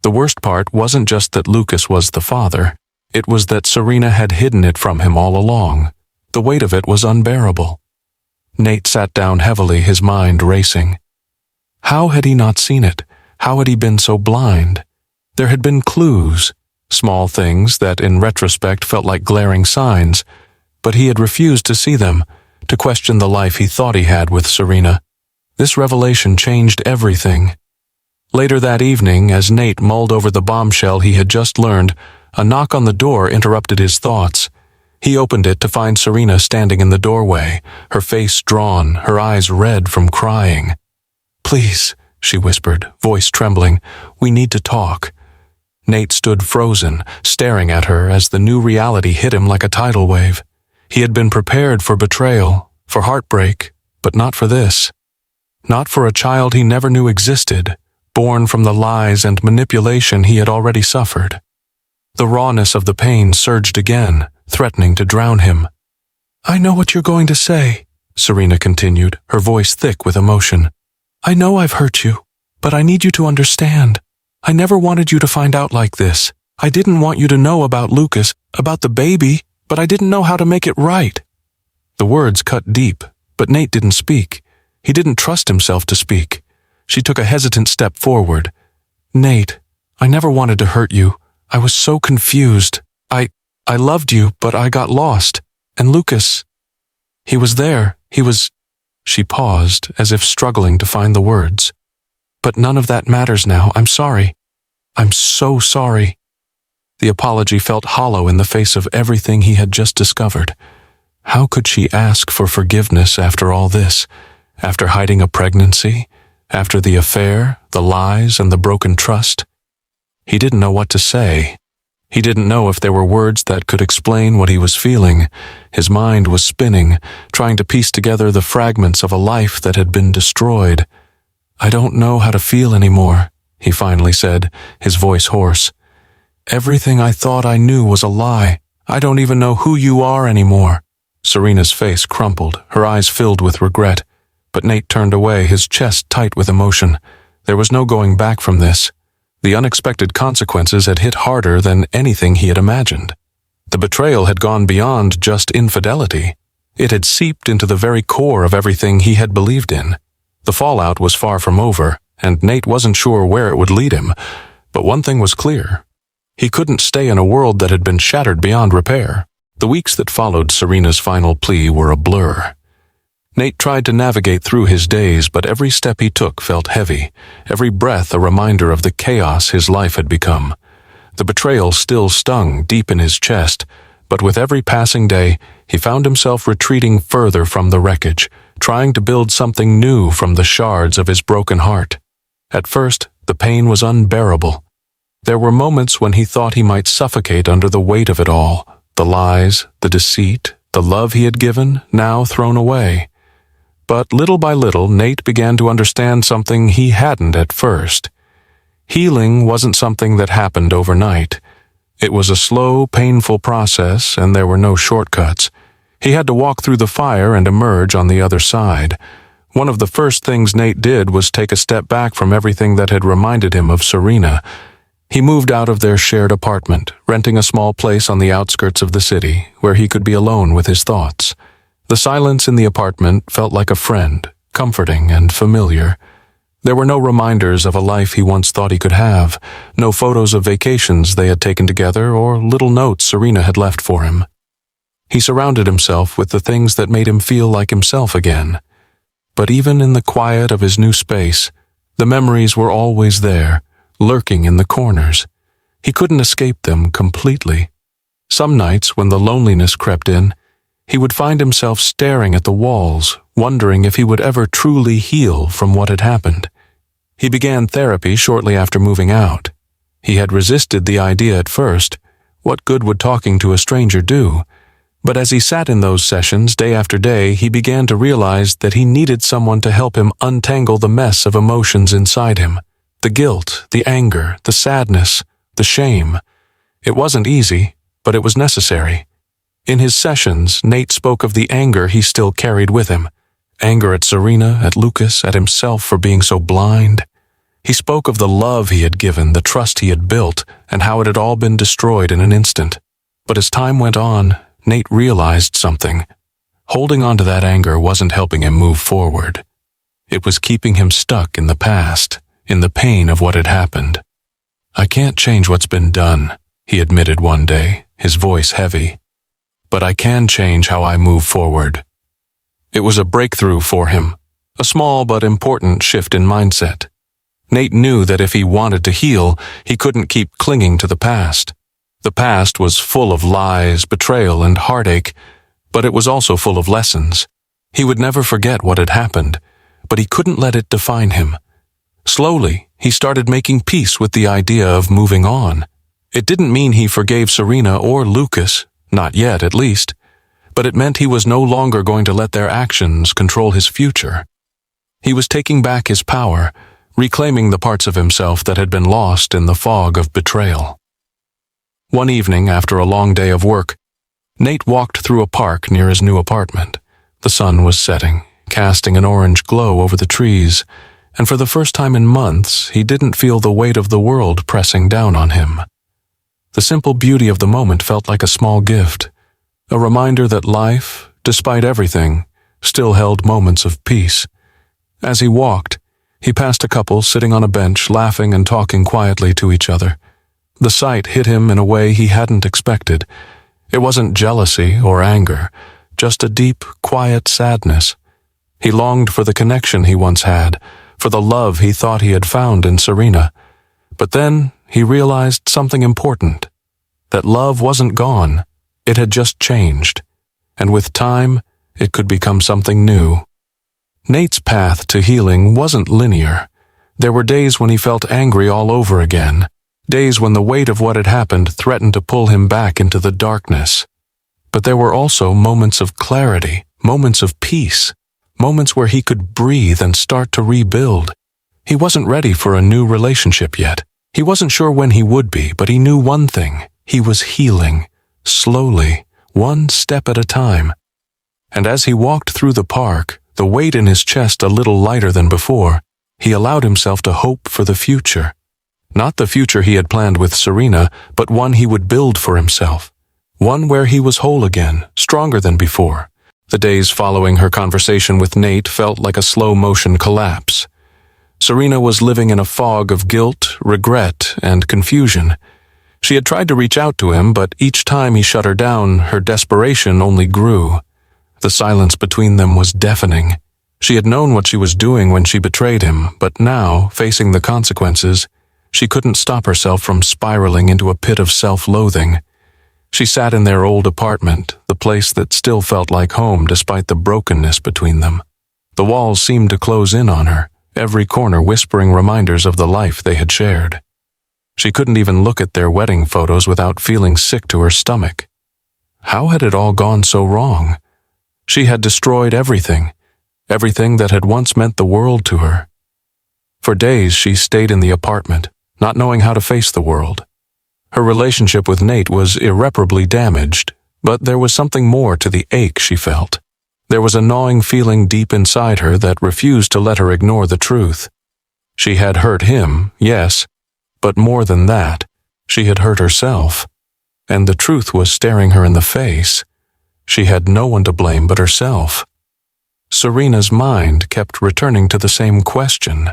The worst part wasn't just that Lucas was the father, it was that Serena had hidden it from him all along. The weight of it was unbearable. Nate sat down heavily, his mind racing. How had he not seen it? How had he been so blind? There had been clues, small things that in retrospect felt like glaring signs, but he had refused to see them, to question the life he thought he had with Serena. This revelation changed everything. Later that evening, as Nate mulled over the bombshell he had just learned, a knock on the door interrupted his thoughts. He opened it to find Serena standing in the doorway, her face drawn, her eyes red from crying. "Please," she whispered, voice trembling, "we need to talk." Nate stood frozen, staring at her as the new reality hit him like a tidal wave. He had been prepared for betrayal, for heartbreak, but not for this. Not for a child he never knew existed, born from the lies and manipulation he had already suffered. The rawness of the pain surged again, threatening to drown him. "I know what you're going to say," Serena continued, her voice thick with emotion. "I know I've hurt you, but I need you to understand. I never wanted you to find out like this. I didn't want you to know about Lucas, about the baby, but I didn't know how to make it right." The words cut deep, but Nate didn't speak. He didn't trust himself to speak. She took a hesitant step forward. "Nate, I never wanted to hurt you. I was so confused. I loved you, but I got lost. And Lucas, he was there. He was—" She paused, as if struggling to find the words. "But none of that matters now. I'm sorry. I'm so sorry." The apology felt hollow in the face of everything he had just discovered. How could she ask for forgiveness after all this? After hiding a pregnancy? After the affair, the lies, and the broken trust? He didn't know what to say. He didn't know if there were words that could explain what he was feeling. His mind was spinning, trying to piece together the fragments of a life that had been destroyed. "I don't know how to feel anymore," he finally said, his voice hoarse. "Everything I thought I knew was a lie. I don't even know who you are anymore." Serena's face crumpled, her eyes filled with regret. But Nate turned away, his chest tight with emotion. There was no going back from this. The unexpected consequences had hit harder than anything he had imagined. The betrayal had gone beyond just infidelity. It had seeped into the very core of everything he had believed in. The fallout was far from over, and Nate wasn't sure where it would lead him. But one thing was clear. He couldn't stay in a world that had been shattered beyond repair. The weeks that followed Serena's final plea were a blur. Nate tried to navigate through his days, but every step he took felt heavy, every breath a reminder of the chaos his life had become. The betrayal still stung deep in his chest, but with every passing day, he found himself retreating further from the wreckage, trying to build something new from the shards of his broken heart. At first, the pain was unbearable. There were moments when he thought he might suffocate under the weight of it all, the lies, the deceit, the love he had given, now thrown away. But little by little, Nate began to understand something he hadn't at first. Healing wasn't something that happened overnight. It was a slow, painful process, and there were no shortcuts. He had to walk through the fire and emerge on the other side. One of the first things Nate did was take a step back from everything that had reminded him of Serena. He moved out of their shared apartment, renting a small place on the outskirts of the city, where he could be alone with his thoughts. The silence in the apartment felt like a friend, comforting and familiar. There were no reminders of a life he once thought he could have, no photos of vacations they had taken together or little notes Serena had left for him. He surrounded himself with the things that made him feel like himself again. But even in the quiet of his new space, the memories were always there, lurking in the corners. He couldn't escape them completely. Some nights, when the loneliness crept in, he would find himself staring at the walls, wondering if he would ever truly heal from what had happened. He began therapy shortly after moving out. He had resisted the idea at first. What good would talking to a stranger do? But as he sat in those sessions day after day, he began to realize that he needed someone to help him untangle the mess of emotions inside him. The guilt, the anger, the sadness, the shame. It wasn't easy, but it was necessary. In his sessions, Nate spoke of the anger he still carried with him. Anger at Serena, at Lucas, at himself for being so blind. He spoke of the love he had given, the trust he had built, and how it had all been destroyed in an instant. But as time went on, Nate realized something. Holding on to that anger wasn't helping him move forward. It was keeping him stuck in the past, in the pain of what had happened. "I can't change what's been done," he admitted one day, his voice heavy. "But I can change how I move forward." It was a breakthrough for him, a small but important shift in mindset. Nate knew that if he wanted to heal, he couldn't keep clinging to the past. The past was full of lies, betrayal, and heartache, but it was also full of lessons. He would never forget what had happened, but he couldn't let it define him. Slowly, he started making peace with the idea of moving on. It didn't mean he forgave Serena or Lucas, not yet at least, but it meant he was no longer going to let their actions control his future. He was taking back his power, reclaiming the parts of himself that had been lost in the fog of betrayal. One evening, after a long day of work, Nate walked through a park near his new apartment. The sun was setting, casting an orange glow over the trees, and for the first time in months, he didn't feel the weight of the world pressing down on him. The simple beauty of the moment felt like a small gift, a reminder that life, despite everything, still held moments of peace. As he walked, he passed a couple sitting on a bench, laughing and talking quietly to each other. The sight hit him in a way he hadn't expected. It wasn't jealousy or anger, just a deep, quiet sadness. He longed for the connection he once had, for the love he thought he had found in Serena. But then he realized something important, that love wasn't gone, it had just changed, and with time, it could become something new. Nate's path to healing wasn't linear. There were days when he felt angry all over again, days when the weight of what had happened threatened to pull him back into the darkness. But there were also moments of clarity, moments of peace, moments where he could breathe and start to rebuild. He wasn't ready for a new relationship yet. He wasn't sure when he would be, but he knew one thing: he was healing, slowly, one step at a time. And as he walked through the park, the weight in his chest a little lighter than before, he allowed himself to hope for the future. Not the future he had planned with Serena, but one he would build for himself. One where he was whole again, stronger than before. The days following her conversation with Nate felt like a slow-motion collapse. Serena was living in a fog of guilt, regret, and confusion. She had tried to reach out to him, but each time he shut her down, her desperation only grew. The silence between them was deafening. She had known what she was doing when she betrayed him, but now, facing the consequences, she couldn't stop herself from spiraling into a pit of self-loathing. She sat in their old apartment, the place that still felt like home despite the brokenness between them. The walls seemed to close in on her, every corner whispering reminders of the life they had shared. She couldn't even look at their wedding photos without feeling sick to her stomach. How had it all gone so wrong? She had destroyed everything that had once meant the world to her. For days she stayed in the apartment, not knowing how to face the world. Her relationship with Nate was irreparably damaged, but there was something more to the ache she felt. There was a gnawing feeling deep inside her that refused to let her ignore the truth. She had hurt him, yes, but more than that, she had hurt herself. And the truth was staring her in the face. She had no one to blame but herself. Serena's mind kept returning to the same question.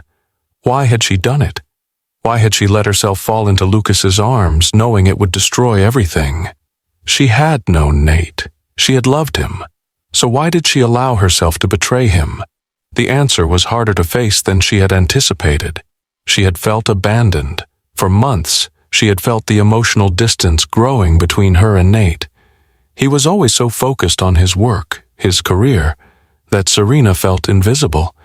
Why had she done it? Why had she let herself fall into Lucas's arms, knowing it would destroy everything? She had known Nate. She had loved him. So why did she allow herself to betray him? The answer was harder to face than she had anticipated. She had felt abandoned. For months, she had felt the emotional distance growing between her and Nate. He was always so focused on his work, his career, that Serena felt invisible.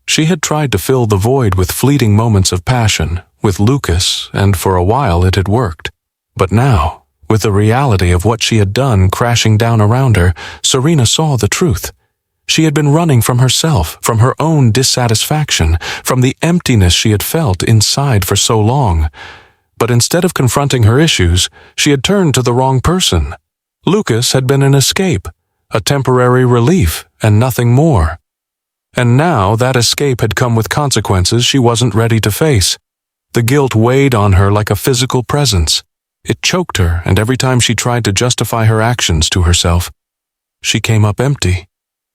She had tried to fill the void with fleeting moments of passion, with Lucas, and for a while it had worked. But now, with the reality of what she had done crashing down around her, Serena saw the truth. She had been running from herself, from her own dissatisfaction, from the emptiness she had felt inside for so long. But instead of confronting her issues, she had turned to the wrong person. Lucas had been an escape, a temporary relief, and nothing more. And now that escape had come with consequences she wasn't ready to face. The guilt weighed on her like a physical presence. It choked her, and every time she tried to justify her actions to herself, she came up empty.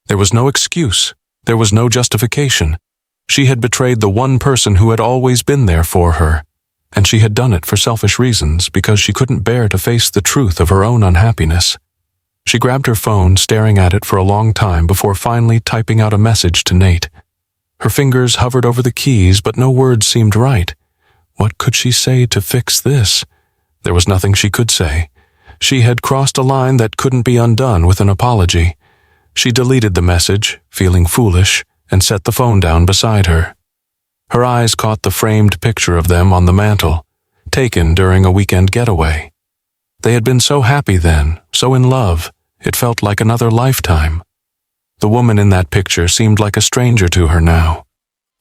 There was no excuse. There was no justification. She had betrayed the one person who had always been there for her, and she had done it for selfish reasons because she couldn't bear to face the truth of her own unhappiness. She grabbed her phone, staring at it for a long time before finally typing out a message to Nate. Her fingers hovered over the keys, but no words seemed right. What could she say to fix this? There was nothing she could say. She had crossed a line that couldn't be undone with an apology. She deleted the message, feeling foolish, and set the phone down beside her. Her eyes caught the framed picture of them on the mantel, taken during a weekend getaway. They had been so happy then, so in love, it felt like another lifetime. The woman in that picture seemed like a stranger to her now.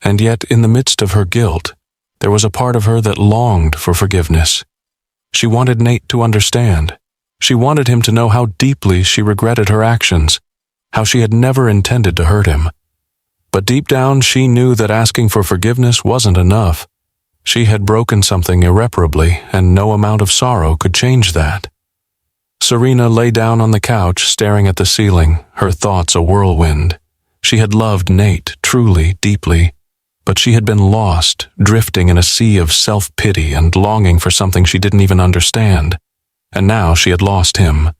And yet, in the midst of her guilt, there was a part of her that longed for forgiveness. She wanted Nate to understand. She wanted him to know how deeply she regretted her actions, how she had never intended to hurt him. But deep down she knew that asking for forgiveness wasn't enough. She had broken something irreparably, and no amount of sorrow could change that. Serena lay down on the couch, staring at the ceiling, her thoughts a whirlwind. She had loved Nate, truly, deeply, but she had been lost, drifting in a sea of self-pity and longing for something she didn't even understand. And now she had lost him.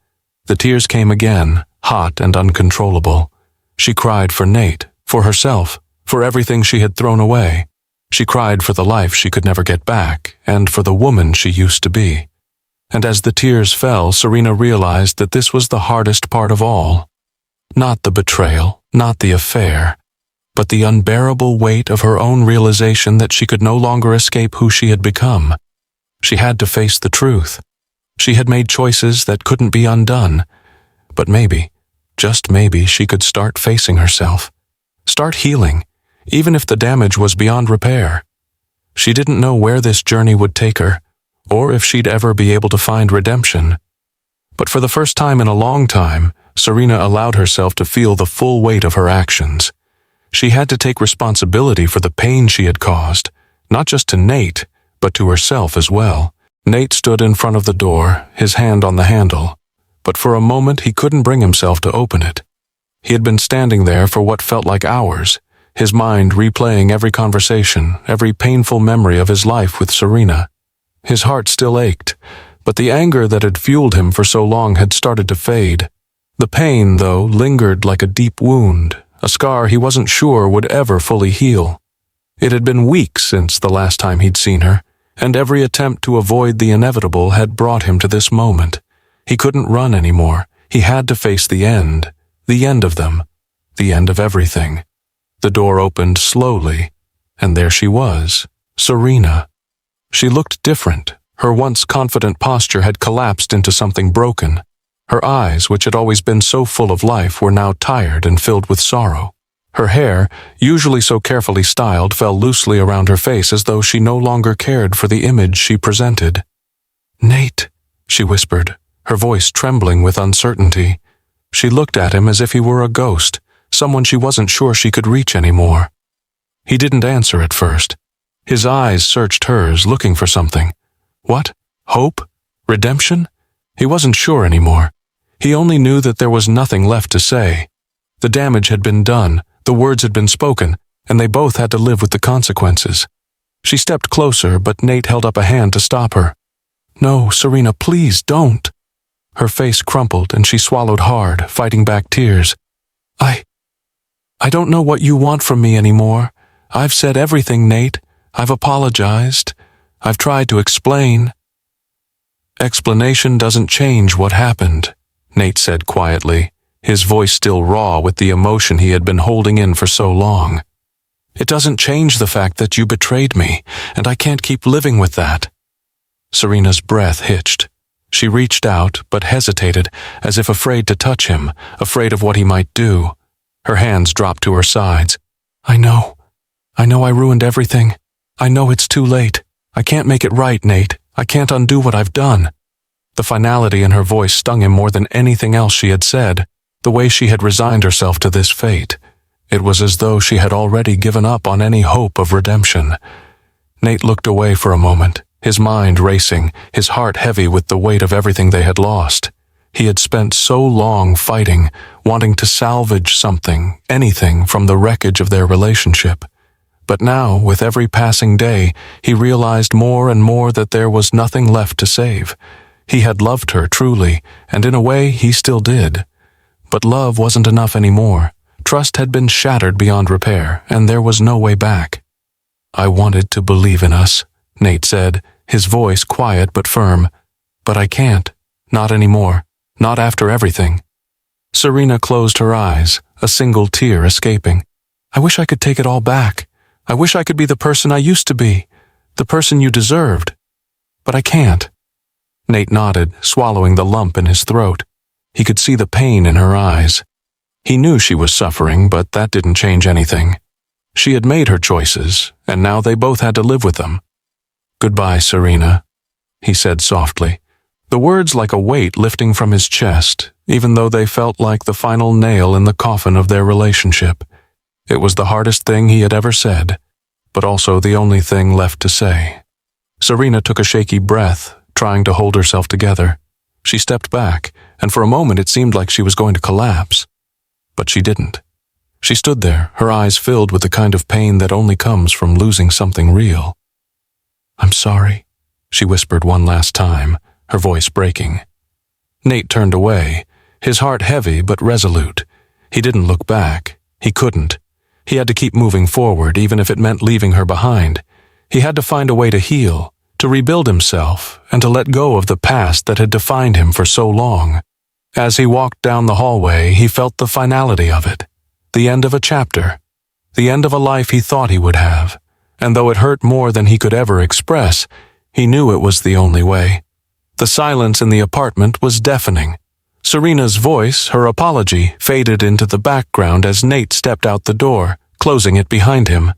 The tears came again, hot and uncontrollable. She cried for Nate, for herself, for everything she had thrown away. She cried for the life she could never get back, and for the woman she used to be. And as the tears fell, Serena realized that this was the hardest part of all. Not the betrayal, not the affair, but the unbearable weight of her own realization that she could no longer escape who she had become. She had to face the truth. She had made choices that couldn't be undone, but maybe, just maybe, she could start facing herself. Start healing, even if the damage was beyond repair. She didn't know where this journey would take her, or if she'd ever be able to find redemption. But for the first time in a long time, Serena allowed herself to feel the full weight of her actions. She had to take responsibility for the pain she had caused, not just to Nate, but to herself as well. Nate stood in front of the door, his hand on the handle, but for a moment he couldn't bring himself to open it. He had been standing there for what felt like hours, his mind replaying every conversation, every painful memory of his life with Serena. His heart still ached, but the anger that had fueled him for so long had started to fade. The pain, though, lingered like a deep wound, a scar he wasn't sure would ever fully heal. It had been weeks since the last time he'd seen her, and every attempt to avoid the inevitable had brought him to this moment. He couldn't run anymore. He had to face the end of them, the end of everything. The door opened slowly, and there she was, Serena. She looked different. Her once confident posture had collapsed into something broken. Her eyes, which had always been so full of life, were now tired and filled with sorrow. Her hair, usually so carefully styled, fell loosely around her face as though she no longer cared for the image she presented. "Nate," she whispered, her voice trembling with uncertainty. She looked at him as if he were a ghost, someone she wasn't sure she could reach anymore. He didn't answer at first. His eyes searched hers, looking for something. What? Hope? Redemption? He wasn't sure anymore. He only knew that there was nothing left to say. The damage had been done, the words had been spoken, and they both had to live with the consequences. She stepped closer, but Nate held up a hand to stop her. "No, Serena, please don't." Her face crumpled and she swallowed hard, fighting back tears. I don't know what you want from me anymore. I've said everything, Nate. I've apologized. I've tried to explain." "Explanation doesn't change what happened," Nate said quietly, his voice still raw with the emotion he had been holding in for so long. "It doesn't change the fact that you betrayed me, and I can't keep living with that." Serena's breath hitched. She reached out, but hesitated, as if afraid to touch him, afraid of what he might do. Her hands dropped to her sides. I know I ruined everything. I know it's too late. I can't make it right, Nate. I can't undo what I've done." The finality in her voice stung him more than anything else she had said, the way she had resigned herself to this fate. It was as though she had already given up on any hope of redemption. Nate looked away for a moment, his mind racing, his heart heavy with the weight of everything they had lost. He had spent so long fighting, wanting to salvage something, anything, from the wreckage of their relationship. But now, with every passing day, he realized more and more that there was nothing left to save. He had loved her truly, and in a way he still did. But love wasn't enough anymore. Trust had been shattered beyond repair, and there was no way back. "I wanted to believe in us," Nate said, his voice quiet but firm. "But I can't. Not anymore. Not after everything." Serena closed her eyes, a single tear escaping. "I wish I could take it all back. I wish I could be the person I used to be, the person you deserved. But I can't." Nate nodded, swallowing the lump in his throat. He could see the pain in her eyes. He knew she was suffering, but that didn't change anything. She had made her choices, and now they both had to live with them. "Goodbye, Serena," he said softly, the words like a weight lifting from his chest, even though they felt like the final nail in the coffin of their relationship. It was the hardest thing he had ever said, but also the only thing left to say. Serena took a shaky breath, trying to hold herself together. She stepped back, and for a moment it seemed like she was going to collapse. But she didn't. She stood there, her eyes filled with the kind of pain that only comes from losing something real. "I'm sorry," she whispered one last time, her voice breaking. Nate turned away, his heart heavy but resolute. He didn't look back. He couldn't. He had to keep moving forward, even if it meant leaving her behind. He had to find a way to heal, to rebuild himself, and to let go of the past that had defined him for so long. As he walked down the hallway, he felt the finality of it, the end of a chapter, the end of a life he thought he would have, and though it hurt more than he could ever express, He knew it was the only way. The silence in the apartment was deafening. Serena's voice, her apology, faded into the background as Nate stepped out the door, closing it behind him.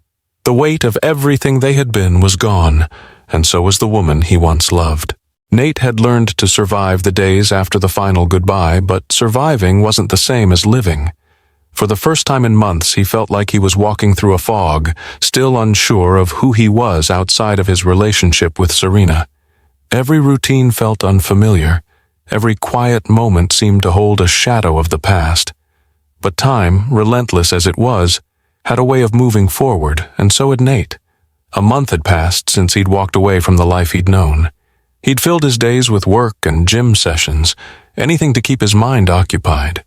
The weight of everything they had been was gone, and so was the woman he once loved. Nate had learned to survive the days after the final goodbye, but surviving wasn't the same as living. For the first time in months, he felt like he was walking through a fog, still unsure of who he was outside of his relationship with Serena. Every routine felt unfamiliar. Every quiet moment seemed to hold a shadow of the past. But time, relentless as it was, had a way of moving forward, and so had Nate. A month had passed since he'd walked away from the life he'd known. He'd filled his days with work and gym sessions, anything to keep his mind occupied.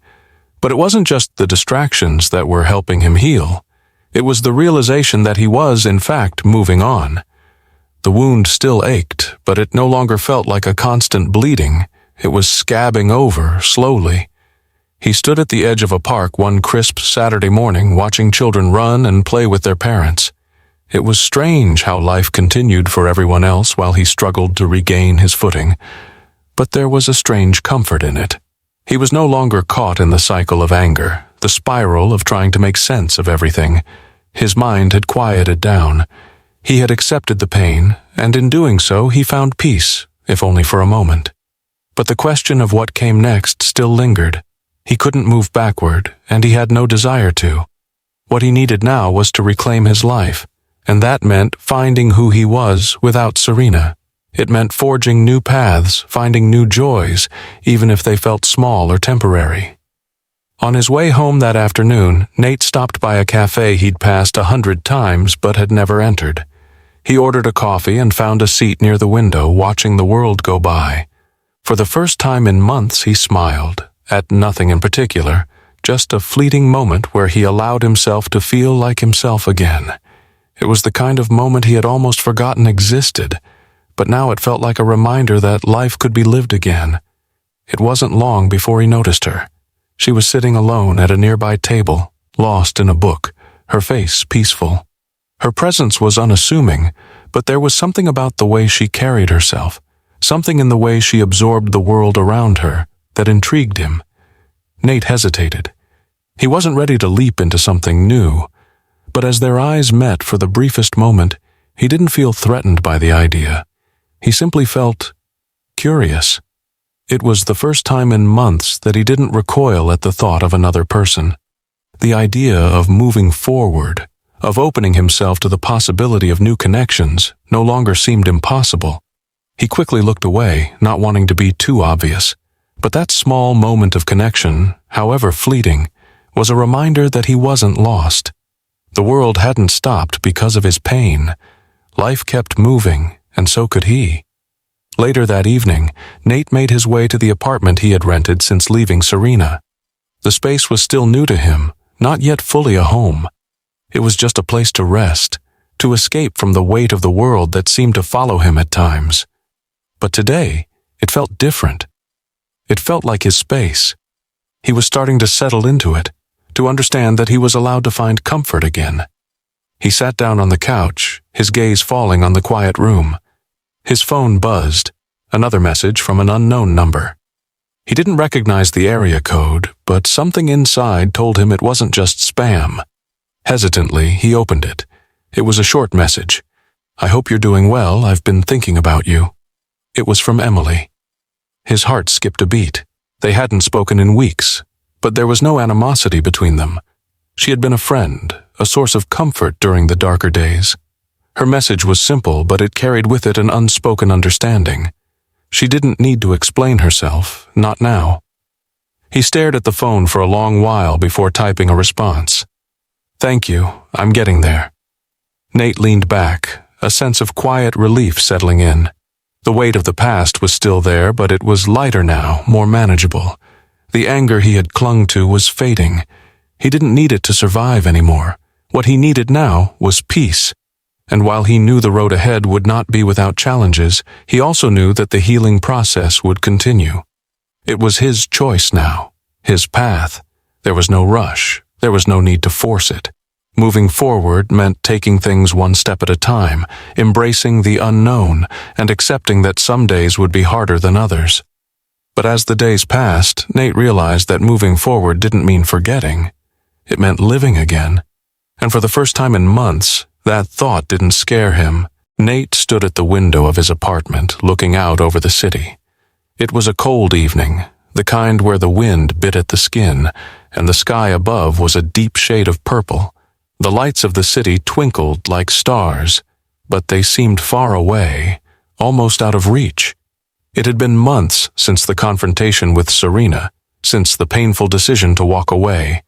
But it wasn't just the distractions that were helping him heal. It was the realization that he was, in fact, moving on. The wound still ached, but it no longer felt like a constant bleeding. It was scabbing over, slowly. He stood at the edge of a park one crisp Saturday morning, watching children run and play with their parents. It was strange how life continued for everyone else while he struggled to regain his footing. But there was a strange comfort in it. He was no longer caught in the cycle of anger, the spiral of trying to make sense of everything. His mind had quieted down. He had accepted the pain, and in doing so he found peace, if only for a moment. But the question of what came next still lingered. He couldn't move backward, and he had no desire to. What he needed now was to reclaim his life, and that meant finding who he was without Serena. It meant forging new paths, finding new joys, even if they felt small or temporary. On his way home that afternoon, Nate stopped by a cafe he'd passed 100 times but had never entered. He ordered a coffee and found a seat near the window, watching the world go by. For the first time in months, he smiled, at nothing in particular, just a fleeting moment where he allowed himself to feel like himself again. It was the kind of moment he had almost forgotten existed, but now it felt like a reminder that life could be lived again. It wasn't long before he noticed her. She was sitting alone at a nearby table, lost in a book, her face peaceful. Her presence was unassuming, but there was something about the way she carried herself, something in the way she absorbed the world around her, that intrigued him. Nate hesitated. He wasn't ready to leap into something new, but as their eyes met for the briefest moment, he didn't feel threatened by the idea. He simply felt curious. It was the first time in months that he didn't recoil at the thought of another person. The idea of moving forward, of opening himself to the possibility of new connections, no longer seemed impossible. He quickly looked away, not wanting to be too obvious. But that small moment of connection, however fleeting, was a reminder that he wasn't lost. The world hadn't stopped because of his pain. Life kept moving, and so could he. Later that evening, Nate made his way to the apartment he had rented since leaving Serena. The space was still new to him, not yet fully a home. It was just a place to rest, to escape from the weight of the world that seemed to follow him at times. But today, it felt different. It felt like his space. He was starting to settle into it, to understand that he was allowed to find comfort again. He sat down on the couch, his gaze falling on the quiet room. His phone buzzed, another message from an unknown number. He didn't recognize the area code, but something inside told him it wasn't just spam. Hesitantly, he opened it. It was a short message. "I hope you're doing well. I've been thinking about you." It was from Emily. His heart skipped a beat. They hadn't spoken in weeks, but there was no animosity between them. She had been a friend, a source of comfort during the darker days. Her message was simple, but it carried with it an unspoken understanding. She didn't need to explain herself, not now. He stared at the phone for a long while before typing a response. "Thank you, I'm getting there." Nate leaned back, a sense of quiet relief settling in. The weight of the past was still there, but it was lighter now, more manageable. The anger he had clung to was fading. He didn't need it to survive anymore. What he needed now was peace. And while he knew the road ahead would not be without challenges, he also knew that the healing process would continue. It was his choice now, his path. There was no rush. There was no need to force it. Moving forward meant taking things one step at a time, embracing the unknown, and accepting that some days would be harder than others. But as the days passed, Nate realized that moving forward didn't mean forgetting. It meant living again. And for the first time in months, that thought didn't scare him. Nate stood at the window of his apartment, looking out over the city. It was a cold evening, the kind where the wind bit at the skin, and the sky above was a deep shade of purple. The lights of the city twinkled like stars, but they seemed far away, almost out of reach. It had been months since the confrontation with Serena, since the painful decision to walk away,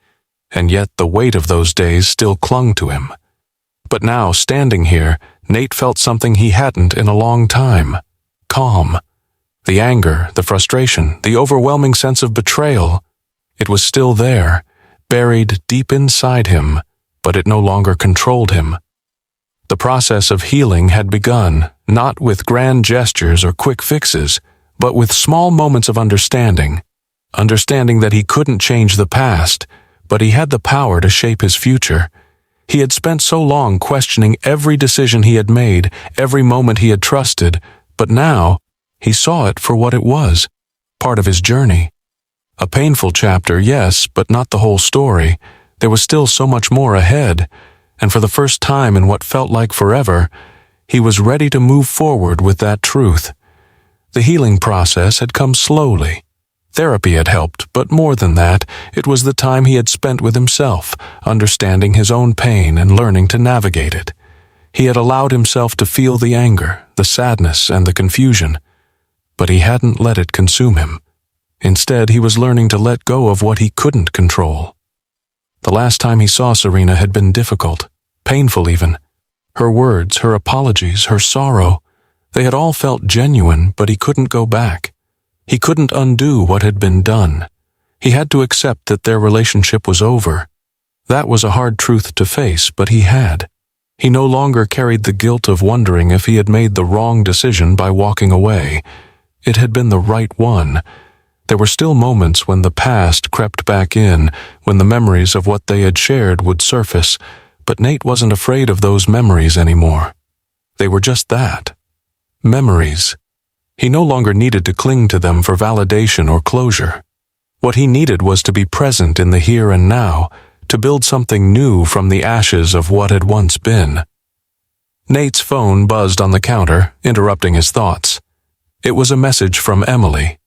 and yet the weight of those days still clung to him. But now, standing here, Nate felt something he hadn't in a long time: calm. The anger, the frustration, the overwhelming sense of betrayal. It was still there, buried deep inside him, but it no longer controlled him. The process of healing had begun, not with grand gestures or quick fixes, but with small moments of understanding. Understanding that he couldn't change the past, but he had the power to shape his future. He had spent so long questioning every decision he had made, every moment he had trusted, but now he saw it for what it was, part of his journey. A painful chapter, yes, but not the whole story. There was still so much more ahead, and for the first time in what felt like forever, he was ready to move forward with that truth. The healing process had come slowly. Therapy had helped, but more than that, it was the time he had spent with himself, understanding his own pain and learning to navigate it. He had allowed himself to feel the anger, the sadness, and the confusion, but he hadn't let it consume him. Instead, he was learning to let go of what he couldn't control. The last time he saw Serena had been difficult, painful even. Her words, her apologies, her sorrow, they had all felt genuine, but he couldn't go back. He couldn't undo what had been done. He had to accept that their relationship was over. That was a hard truth to face, but he had. He no longer carried the guilt of wondering if he had made the wrong decision by walking away. It had been the right one. There were still moments when the past crept back in, when the memories of what they had shared would surface, but Nate wasn't afraid of those memories anymore. They were just that. Memories. He no longer needed to cling to them for validation or closure. What he needed was to be present in the here and now, to build something new from the ashes of what had once been. Nate's phone buzzed on the counter, interrupting his thoughts. It was a message from Emily.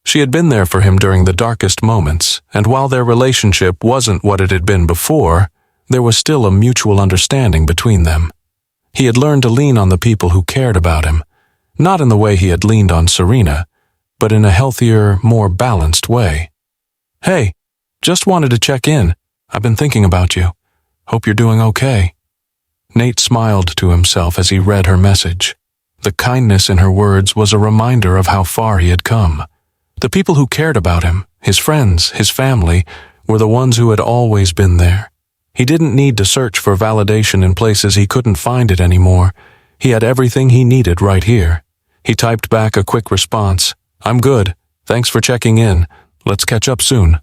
She had been there for him during the darkest moments, and while their relationship wasn't what it had been before, there was still a mutual understanding between them. He had learned to lean on the people who cared about him, not in the way he had leaned on Serena, but in a healthier, more balanced way. "Hey, just wanted to check in. I've been thinking about you. Hope you're doing okay." Nate smiled to himself as he read her message. The kindness in her words was a reminder of how far he had come. The people who cared about him, his friends, his family, were the ones who had always been there. He didn't need to search for validation in places he couldn't find it anymore. He had everything he needed right here. He typed back a quick response. "I'm good. Thanks for checking in. Let's catch up soon."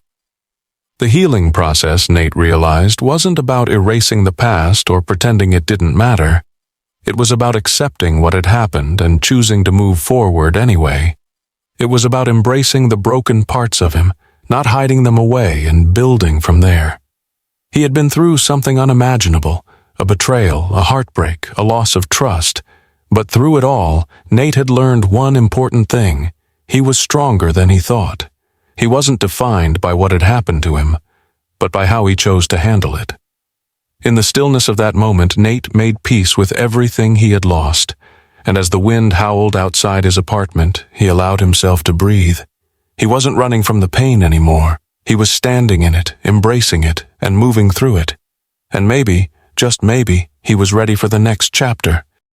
The healing process, Nate realized, wasn't about erasing the past or pretending it didn't matter. It was about accepting what had happened and choosing to move forward anyway. It was about embracing the broken parts of him, not hiding them away and building from there. He had been through something unimaginable, a betrayal, a heartbreak, a loss of trust. But through it all, Nate had learned one important thing. He was stronger than he thought. He wasn't defined by what had happened to him, but by how he chose to handle it. In the stillness of that moment, Nate made peace with everything he had lost, and as the wind howled outside his apartment, he allowed himself to breathe. He wasn't running from the pain anymore. He was standing in it, embracing it, and moving through it. And maybe, just maybe, he was ready for the next chapter.